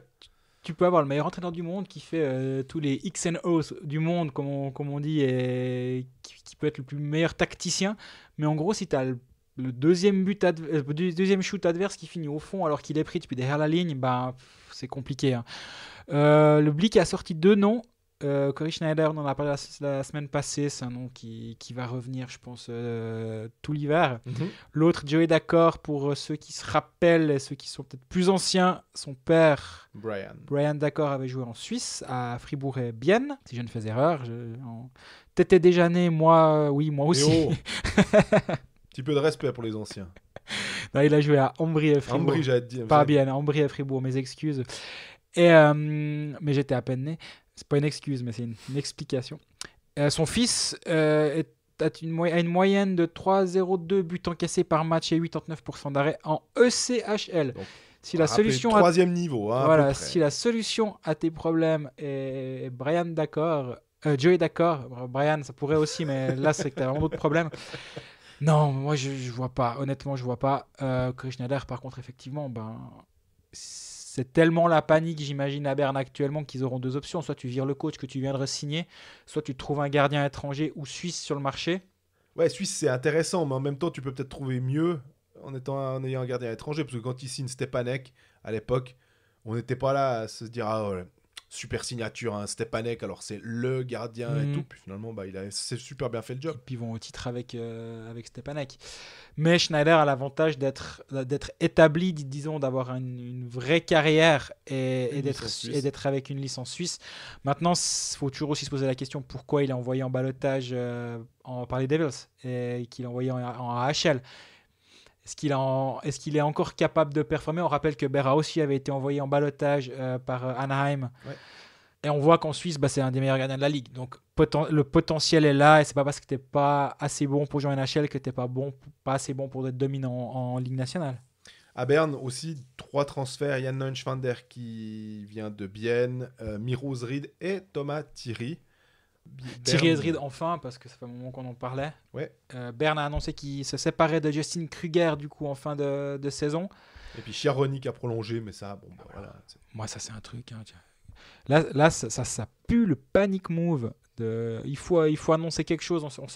tu peux avoir le meilleur entraîneur du monde qui fait tous les X and O's du monde, comme on dit, et qui peut être le plus meilleur tacticien. Mais en gros, si tu as le deuxième shoot adverse qui finit au fond alors qu'il est pris depuis derrière la ligne, c'est compliqué. Hein. Le Blick a sorti 2 noms. Corey Schneider, on en a parlé la semaine passée, c'est un nom qui va revenir, je pense, tout l'hiver. Mm-hmm. L'autre, Joey D'accord, pour ceux qui se rappellent et ceux qui sont peut-être plus anciens, son père, Brian D'accord, avait joué en Suisse, à Fribourg et Bienne, si je ne fais erreur. T'étais déjà né, moi aussi. Petit peu de respect pour les anciens. Non, il a joué à Ambry et Fribourg. Ambry, j'allais te dire. Pas Bienne, Ambry et Fribourg, mes excuses. Mais j'étais à peine né. C'est pas une excuse, mais c'est une explication. Son fils a une moyenne de 3,02 buts encaissés par match et 89% d'arrêt en ECHL. Donc, si la solution troisième niveau, hein, voilà, si la solution à tes problèmes est Brian D'accord, Joey D'accord, Brian ça pourrait aussi, mais là c'est que t'as vraiment d'autres problèmes. Non, moi je vois pas. Honnêtement, je vois pas. Corey Schneider, par contre, effectivement, c'est tellement la panique, j'imagine, à Berne actuellement qu'ils auront 2 options. Soit tu vires le coach que tu viendrais signer, soit tu trouves un gardien étranger ou suisse sur le marché. Ouais, Suisse, c'est intéressant, mais en même temps, tu peux peut-être trouver mieux en ayant un gardien étranger. Parce que quand il signe Stepanek, à l'époque, on n'était pas là à se dire super signature, hein, Stepanek, alors c'est le gardien et tout. Puis finalement, c'est super bien fait le job. Et puis ils vont au titre avec Stepanek. Mais Schneider a l'avantage d'être établi, disons, d'avoir une vraie carrière et d'être avec une licence suisse. Maintenant, il faut toujours aussi se poser la question pourquoi il est envoyé en ballottage par les Devils et qu'il est envoyé en AHL. Est-ce qu'il est encore capable de performer? On rappelle que Berra aussi avait été envoyé en ballottage par Anaheim. Ouais. Et on voit qu'en Suisse, c'est un des meilleurs gardiens de la ligue. Donc le potentiel est là. Et c'est pas parce que tu n'es pas assez bon pour jouer en NHL que tu n'es pas assez bon pour être dominant en Ligue nationale. À Berne aussi, 3 transferts. Jan Neuschwander qui vient de Bienne, Miro Zrid et Thomas Thierry. Thierry Ezrid enfin, parce que ça fait un moment qu'on en parlait. Ouais. Berne a annoncé qu'il se séparait de Justin Kruger du coup en fin de saison. Et puis Chiaroni qui a prolongé, mais ça, voilà. Moi, ça c'est un truc. Hein, là ça pue le panic move. Il faut annoncer quelque chose. On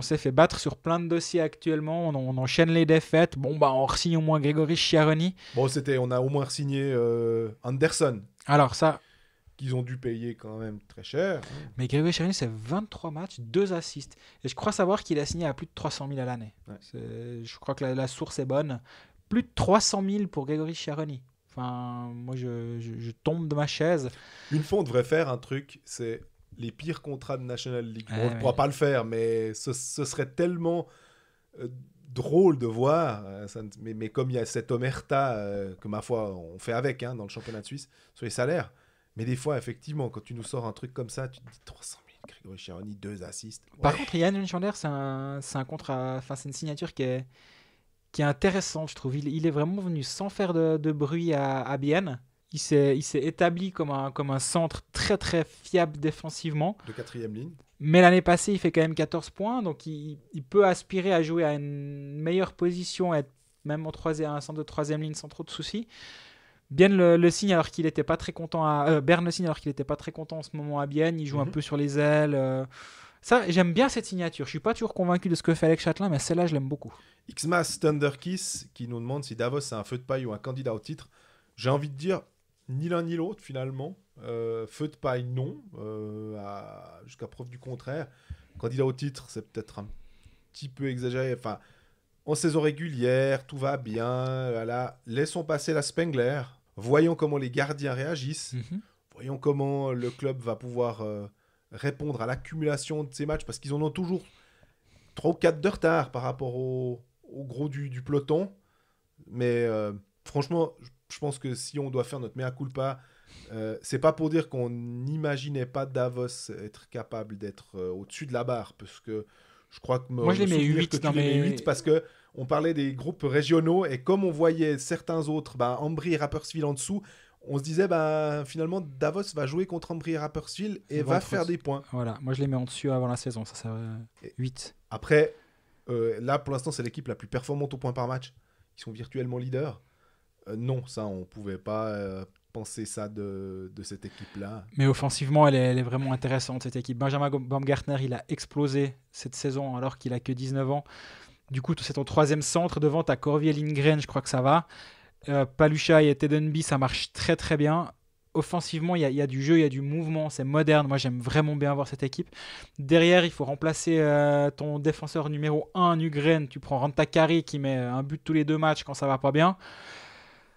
s'est fait battre sur plein de dossiers actuellement. On enchaîne les défaites. On re-signe au moins Grégory Chiaroni. On a au moins re-signé Anderson. Alors ça. Qu'ils ont dû payer quand même très cher. Mais Grégory Chiaroni, c'est 23 matchs, 2 assists. Et je crois savoir qu'il a signé à plus de 300 000 à l'année. Ouais. Je crois que la source est bonne. Plus de 300 000 pour Grégory Chiaroni. Enfin, moi, je tombe de ma chaise. Une fois, on devrait faire un truc, c'est les pires contrats de National League. On ne pourra pas le faire, mais ce serait tellement drôle de voir. Mais comme il y a cette omerta que, ma foi, on fait avec dans le championnat de Suisse, sur les salaires. Mais des fois, effectivement, quand tu nous sors un truc comme ça, tu te dis 300 000, Grégory Chiaroni, 2 assists. Ouais. Par contre, Jan Neuschwander, c'est un contrat, c'est une signature qui est intéressante, je trouve. Il est vraiment venu sans faire de bruit à Bienne. Il s'est établi comme un centre très très fiable défensivement. De 4e ligne. Mais l'année passée, il fait quand même 14 points. Donc il peut aspirer à jouer à une meilleure position, être même un centre de 3e ligne sans trop de soucis. Bienne le signe alors qu'il n'était pas très content. Berne le signe alors qu'il n'était pas très content en ce moment à Bienne. Il joue un peu sur les ailes. Ça, j'aime bien cette signature. Je suis pas toujours convaincu de ce que fait Alex Châtelain, mais celle-là, je l'aime beaucoup. Xmas Thunderkiss qui nous demande si Davos c'est un feu de paille ou un candidat au titre. J'ai envie de dire ni l'un ni l'autre finalement. Feu de paille, non. Jusqu'à preuve du contraire. Candidat au titre, c'est peut-être un petit peu exagéré. Enfin, en saison régulière, tout va bien. Voilà. Laissons passer la Spengler. Voyons comment les gardiens réagissent. Voyons comment le club va pouvoir répondre à l'accumulation de ces matchs, parce qu'ils en ont toujours 3 ou 4 de retard par rapport au gros du peloton. Mais franchement, je pense que si on doit faire notre mea culpa, c'est pas pour dire qu'on n'imaginait pas Davos être capable d'être au-dessus de la barre, parce que je crois que moi je les mets 8 dans mes 8 parce que on parlait des groupes régionaux et comme on voyait certains autres, Ambry et Rapperswil en dessous, on se disait finalement Davos va jouer contre Ambry et Rapperswil et va faire des points. Voilà, moi je les mets en dessus avant la saison, ça 8. Après, là pour l'instant c'est l'équipe la plus performante au point par match. Ils sont virtuellement leaders. Non, ça on pouvait pas penser ça de cette équipe-là. Mais offensivement, elle est vraiment intéressante cette équipe. Benjamin Baumgartner, il a explosé cette saison alors qu'il a que 19 ans. Du coup, c'est ton 3e centre. Devant, tu as Corvier et Lindgren, je crois que ça va. Palucha et Tedenby, ça marche très très bien. Offensivement, il y a du jeu, il y a du mouvement, c'est moderne. Moi, j'aime vraiment bien voir cette équipe. Derrière, il faut remplacer ton défenseur numéro 1, Nygren. Tu prends Rantakari qui met un but tous les 2 matchs quand ça va pas bien.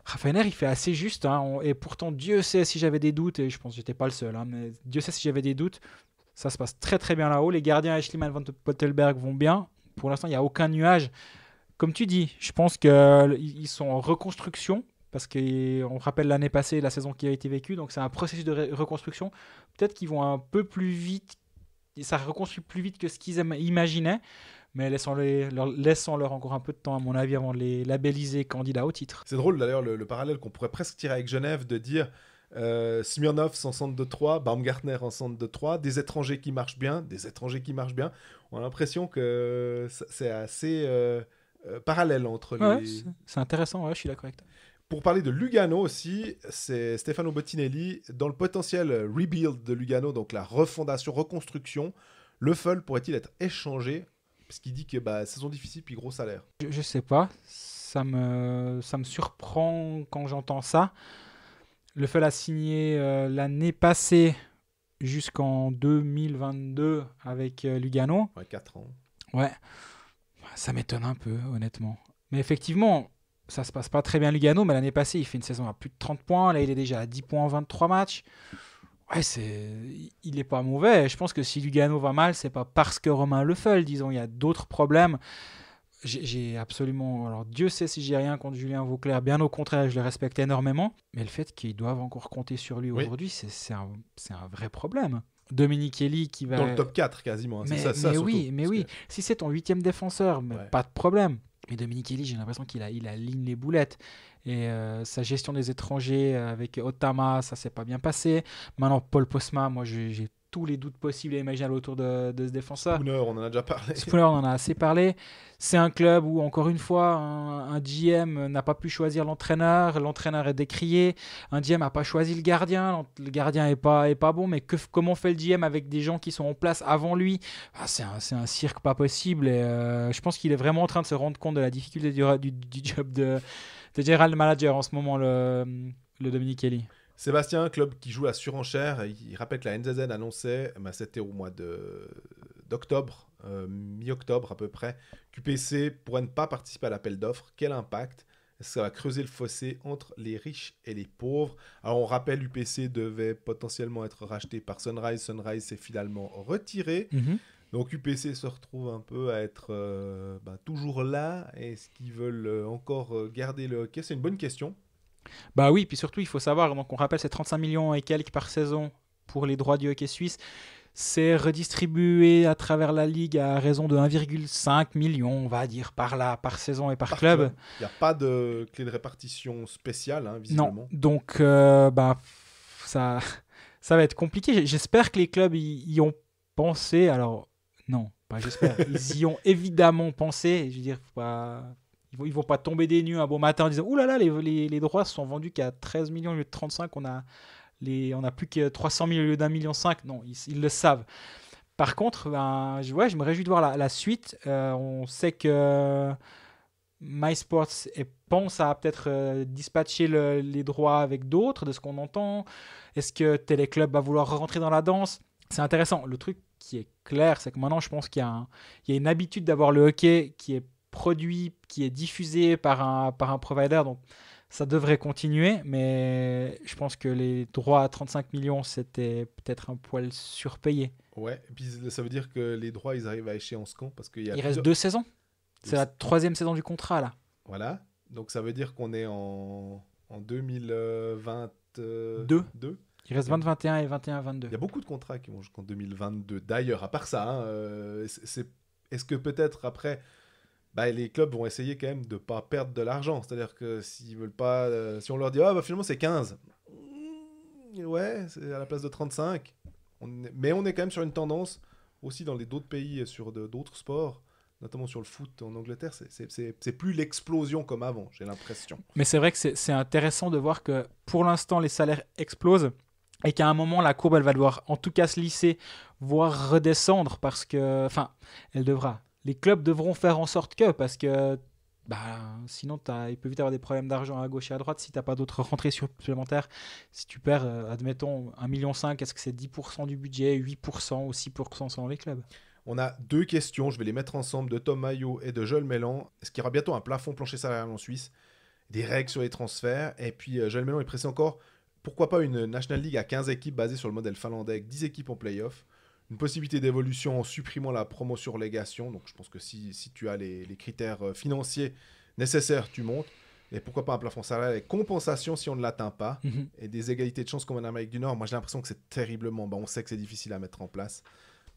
Rafaener, il fait assez juste. Et pourtant, Dieu sait si j'avais des doutes, et je pense que j'étais pas le seul, mais Dieu sait si j'avais des doutes. Ça se passe très très bien là-haut. Les gardiens Schliemann Van Pottelberg vont bien. Pour l'instant, il n'y a aucun nuage. Comme tu dis, je pense qu'ils sont en reconstruction, parce qu'on rappelle l'année passée, la saison qui a été vécue, donc c'est un processus de reconstruction. Peut-être qu'ils vont un peu plus vite, ça reconstruit plus vite que ce qu'ils imaginaient, mais laissons-leur encore un peu de temps, à mon avis, avant de les labelliser candidats au titre. C'est drôle d'ailleurs le parallèle qu'on pourrait presque tirer avec Genève, de dire Smirnov en centre de 3, Baumgartner en centre de 3, des étrangers qui marchent bien. On a l'impression que c'est assez parallèle entre les... Ouais, c'est intéressant, je suis d'accord avec toi. Pour parler de Lugano aussi, c'est Stefano Bottinelli. Dans le potentiel rebuild de Lugano, donc la refondation, reconstruction, Leffel pourrait-il être échangé? Parce qu'il dit que saison difficile puis gros salaire. Je sais pas, ça me surprend quand j'entends ça. Leffel a signé l'année passée jusqu'en 2022 avec Lugano. Ouais, 4 ans. Ouais, ça m'étonne un peu, honnêtement. Mais effectivement, ça se passe pas très bien Lugano, mais l'année passée, il fait une saison à plus de 30 points. Là, il est déjà à 10 points en 23 matchs. Ouais, il est pas mauvais. Je pense que si Lugano va mal, c'est pas parce que Romain Leffel, disons, il y a d'autres problèmes. J'ai absolument... Alors, Dieu sait si j'ai rien contre Julien Vauclair. Bien au contraire, je le respecte énormément. Mais le fait qu'ils doivent encore compter sur lui aujourd'hui, c'est un vrai problème. Dominique Elie qui va... Dans le top 4 quasiment. Mais oui. Si c'est ton 8e défenseur, pas de problème. Mais Dominique Elie, j'ai l'impression qu'il aligne les boulettes. Et sa gestion des étrangers avec Otama, ça s'est pas bien passé. Maintenant, Paul Postma, moi j'ai tous les doutes possibles et imaginables autour de ce défenseur. Spooner, on en a déjà parlé. Spooner, on en a assez parlé. C'est un club où, encore une fois, un GM n'a pas pu choisir l'entraîneur. L'entraîneur est décrié. Un GM n'a pas choisi le gardien. Le gardien n'est pas bon. Mais comment fait le GM avec des gens qui sont en place avant lui? C'est un cirque pas possible. Et je pense qu'il est vraiment en train de se rendre compte de la difficulté du job de general manager en ce moment, le Dominique Elie. Sébastien, club qui joue la surenchère, il rappelle que la NZZ annonçait, c'était au mois d'octobre, mi-octobre à peu près, qu'UPC pourrait ne pas participer à l'appel d'offres. Quel impact? Est-ce que ça va creuser le fossé entre les riches et les pauvres? Alors on rappelle, UPC devait potentiellement être racheté par Sunrise. Sunrise s'est finalement retiré. Donc UPC se retrouve un peu à être toujours là. Est-ce qu'ils veulent encore garder le hockey? C'est une bonne question. Bah oui, puis surtout il faut savoir, donc on rappelle c'est 35 millions et quelques par saison pour les droits du hockey suisse. c'est redistribué à travers la ligue à raison de 1,5 million, on va dire, par là, par saison et par club. Il n'y a pas de clé de répartition spéciale, hein, Non, visiblement. donc ça, ça va être compliqué. J'espère que les clubs y ont pensé. Alors, non, pas j'espère. Ils y ont évidemment pensé. Je veux dire, ils vont pas tomber des nues un beau matin en disant ouh là là, les droits sont vendus qu'à 13 millions au lieu de 35. On a plus que 300 000 au lieu d'1,5 million. Non, ils le savent. Par contre, je me réjouis de voir la suite. On sait que MySports pense à peut-être dispatcher les droits avec d'autres, de ce qu'on entend. Est-ce que Téléclub va vouloir rentrer dans la danse? C'est intéressant. Le truc qui est clair, c'est que maintenant, je pense qu'il y a une habitude d'avoir le hockey qui est produit, qui est diffusé par un provider. Donc, ça devrait continuer, mais je pense que les droits à 35 millions, c'était peut-être un poil surpayé. Ouais, et puis ça veut dire que les droits, ils arrivent à échéance quand? Parce qu'il y a Il reste 2 saisons. C'est la 3e saison du contrat, là. Voilà. Donc, ça veut dire qu'on est en 2022. Il reste 2021 et 21-22. Il y a beaucoup de contrats qui vont jusqu'en 2022. D'ailleurs, à part ça, hein, est-ce que peut-être après... les clubs vont essayer quand même de ne pas perdre de l'argent. C'est-à-dire que s'ils veulent pas, si on leur dit finalement c'est 15, ouais, c'est à la place de 35. Mais on est quand même sur une tendance aussi dans d'autres pays, sur d'autres sports, notamment sur le foot en Angleterre. C'est plus l'explosion comme avant, j'ai l'impression. Mais c'est vrai que c'est intéressant de voir que pour l'instant les salaires explosent et qu'à un moment la courbe elle va devoir en tout cas se lisser, voire redescendre parce que, elle devra. Les clubs devront faire en sorte que, parce que sinon il peut vite avoir des problèmes d'argent à gauche et à droite si tu n'as pas d'autres rentrées supplémentaires. Si tu perds, admettons, 1,5 million, est-ce que c'est 10% du budget, 8% ou 6% selon les clubs? On a 2 questions, je vais les mettre ensemble, de Tom Maillot et de Joël Mélan. Est-ce qu'il y aura bientôt un plafond plancher salarial en Suisse? Des règles sur les transferts? Et puis Joël Mélan est pressé encore, pourquoi pas une National League à 15 équipes basée sur le modèle finlandais avec 10 équipes en play-off? Une possibilité d'évolution en supprimant la promotion-relégation. Donc je pense que si tu as les critères financiers nécessaires, tu montes. Et pourquoi pas un plafond salarial avec compensation si on ne l'atteint pas. Et des égalités de chance comme en Amérique du Nord. Moi j'ai l'impression que c'est terriblement... on sait que c'est difficile à mettre en place.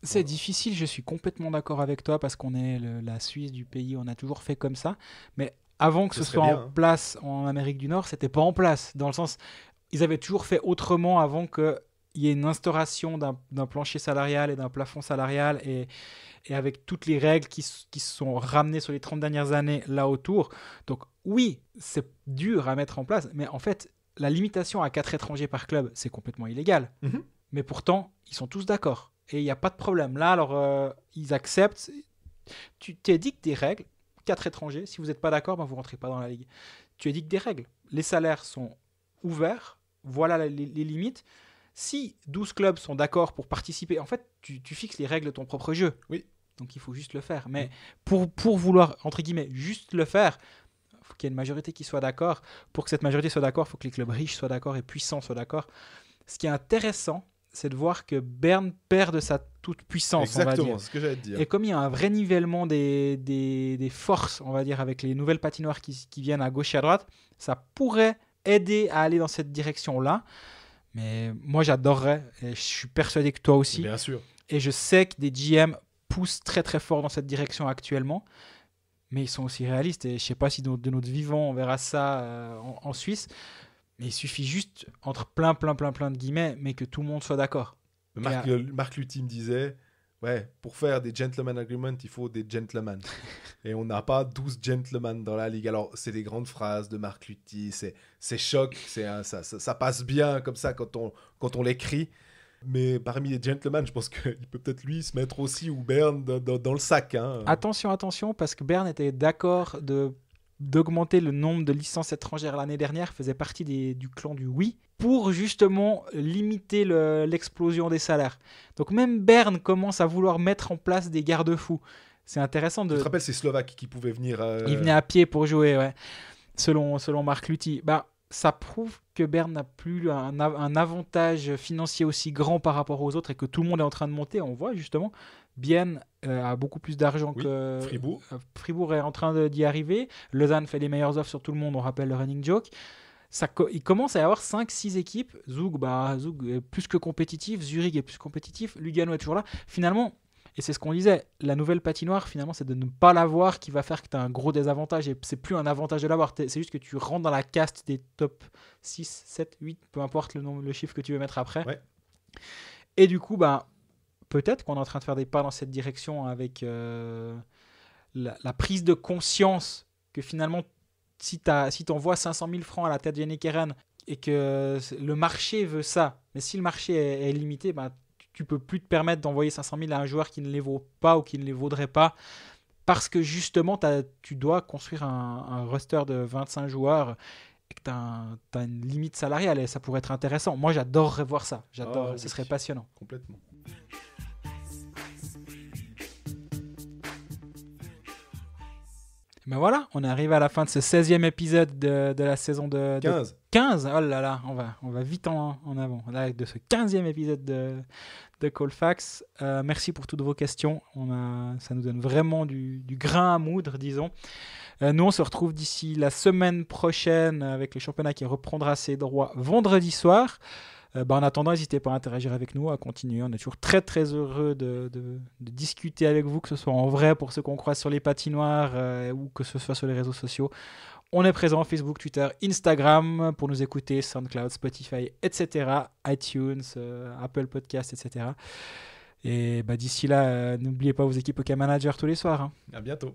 C'est difficile, je suis complètement d'accord avec toi parce qu'on est la Suisse du pays, on a toujours fait comme ça. Mais avant que ce soit en place en Amérique du Nord, c'était pas en place. Dans le sens, ils avaient toujours fait autrement avant que... il y a une instauration d'un plancher salarial et d'un plafond salarial et avec toutes les règles qui se sont ramenées sur les 30 dernières années là autour. Donc oui, c'est dur à mettre en place, mais en fait, la limitation à 4 étrangers par club, c'est complètement illégal. Mais pourtant, ils sont tous d'accord. Et il n'y a pas de problème. Là, alors, ils acceptent. Tu édictes des règles, 4 étrangers. Si vous n'êtes pas d'accord, vous ne rentrez pas dans la ligue. Tu édictes des règles. Les salaires sont ouverts. Voilà les limites. Si 12 clubs sont d'accord pour participer, en fait, tu fixes les règles de ton propre jeu. Oui. Donc, il faut juste le faire. Mais pour vouloir, entre guillemets, juste le faire, il faut qu'il y ait une majorité qui soit d'accord. Pour que cette majorité soit d'accord, il faut que les clubs riches soient d'accord et puissants soient d'accord. Ce qui est intéressant, c'est de voir que Berne perd de sa toute-puissance, exactement, on va dire. C'est ce que j'allais te dire. Et comme il y a un vrai nivellement des forces, on va dire, avec les nouvelles patinoires qui viennent à gauche et à droite, ça pourrait aider à aller dans cette direction-là. Mais moi, j'adorerais, et je suis persuadé que toi aussi. Bien sûr. Et je sais que des GM poussent très très fort dans cette direction actuellement, mais ils sont aussi réalistes. Et je ne sais pas si de notre vivant, on verra ça en Suisse. Mais il suffit juste, entre plein de guillemets, mais que tout le monde soit d'accord. Marc Lutti me disait, ouais, pour faire des gentleman agreements, il faut des gentlemen. Et on n'a pas 12 gentlemen dans la ligue. Alors, c'est des grandes phrases de Marc Lutti, c'est choc, ça passe bien comme ça quand on l'écrit. Mais parmi les gentlemen, je pense qu'il peut peut-être lui se mettre aussi, ou Berne, dans le sac. Hein. Attention, parce que Berne était d'accord d'augmenter le nombre de licences étrangères l'année dernière, faisait partie du clan du oui, pour justement limiter l'explosion des salaires. Donc même Berne commence à vouloir mettre en place des garde-fous. C'est intéressant de... Tu te rappelles ces Slovaques qui pouvaient venir... Ils venaient à pied pour jouer, ouais. Selon Marc Lutti. Ça prouve que Berne n'a plus un avantage financier aussi grand par rapport aux autres et que tout le monde est en train de monter. On voit justement... Bienne a beaucoup plus d'argent que Fribourg. Fribourg est en train d'y arriver. Lausanne fait les meilleures offres sur tout le monde, on rappelle le running joke. il commence à y avoir 5-6 équipes. Zug est plus que compétitif, Zurich est plus compétitif, Lugano est toujours là. Finalement, et c'est ce qu'on disait, la nouvelle patinoire, finalement, c'est de ne pas l'avoir qui va faire que tu as un gros désavantage. Et c'est plus un avantage de l'avoir, c'est juste que tu rentres dans la caste des top 6, 7, 8, peu importe le chiffre que tu veux mettre après. Ouais. Et du coup, peut-être qu'on est en train de faire des pas dans cette direction avec la prise de conscience que finalement, si tu envoies 500 000 francs à la tête de Yannick Eren et que le marché veut ça, mais si le marché est limité, tu peux plus te permettre d'envoyer 500 000 à un joueur qui ne les vaut pas ou qui ne les vaudrait pas, parce que justement, tu dois construire un roster de 25 joueurs et que tu as une limite salariale et ça pourrait être intéressant. Moi, j'adorerais voir ça. Ce serait passionnant. Complètement. Ben voilà, on est arrivé à la fin de ce 16e épisode de la saison de 15. 15. Oh là là, on va vite en avant. Là, de ce 15e épisode de Colfax. Merci pour toutes vos questions. Ça nous donne vraiment du grain à moudre, disons. Nous, on se retrouve d'ici la semaine prochaine avec le championnat qui reprendra ses droits vendredi soir. En attendant, n'hésitez pas à interagir avec nous, à continuer. On est toujours très très heureux de discuter avec vous, que ce soit en vrai pour ceux qu'on croise sur les patinoires ou que ce soit sur les réseaux sociaux. On est présent Facebook, Twitter, Instagram pour nous écouter, SoundCloud, Spotify, etc. iTunes, Apple Podcasts, etc. Et d'ici là, n'oubliez pas vos équipes OK Manager tous les soirs. À bientôt.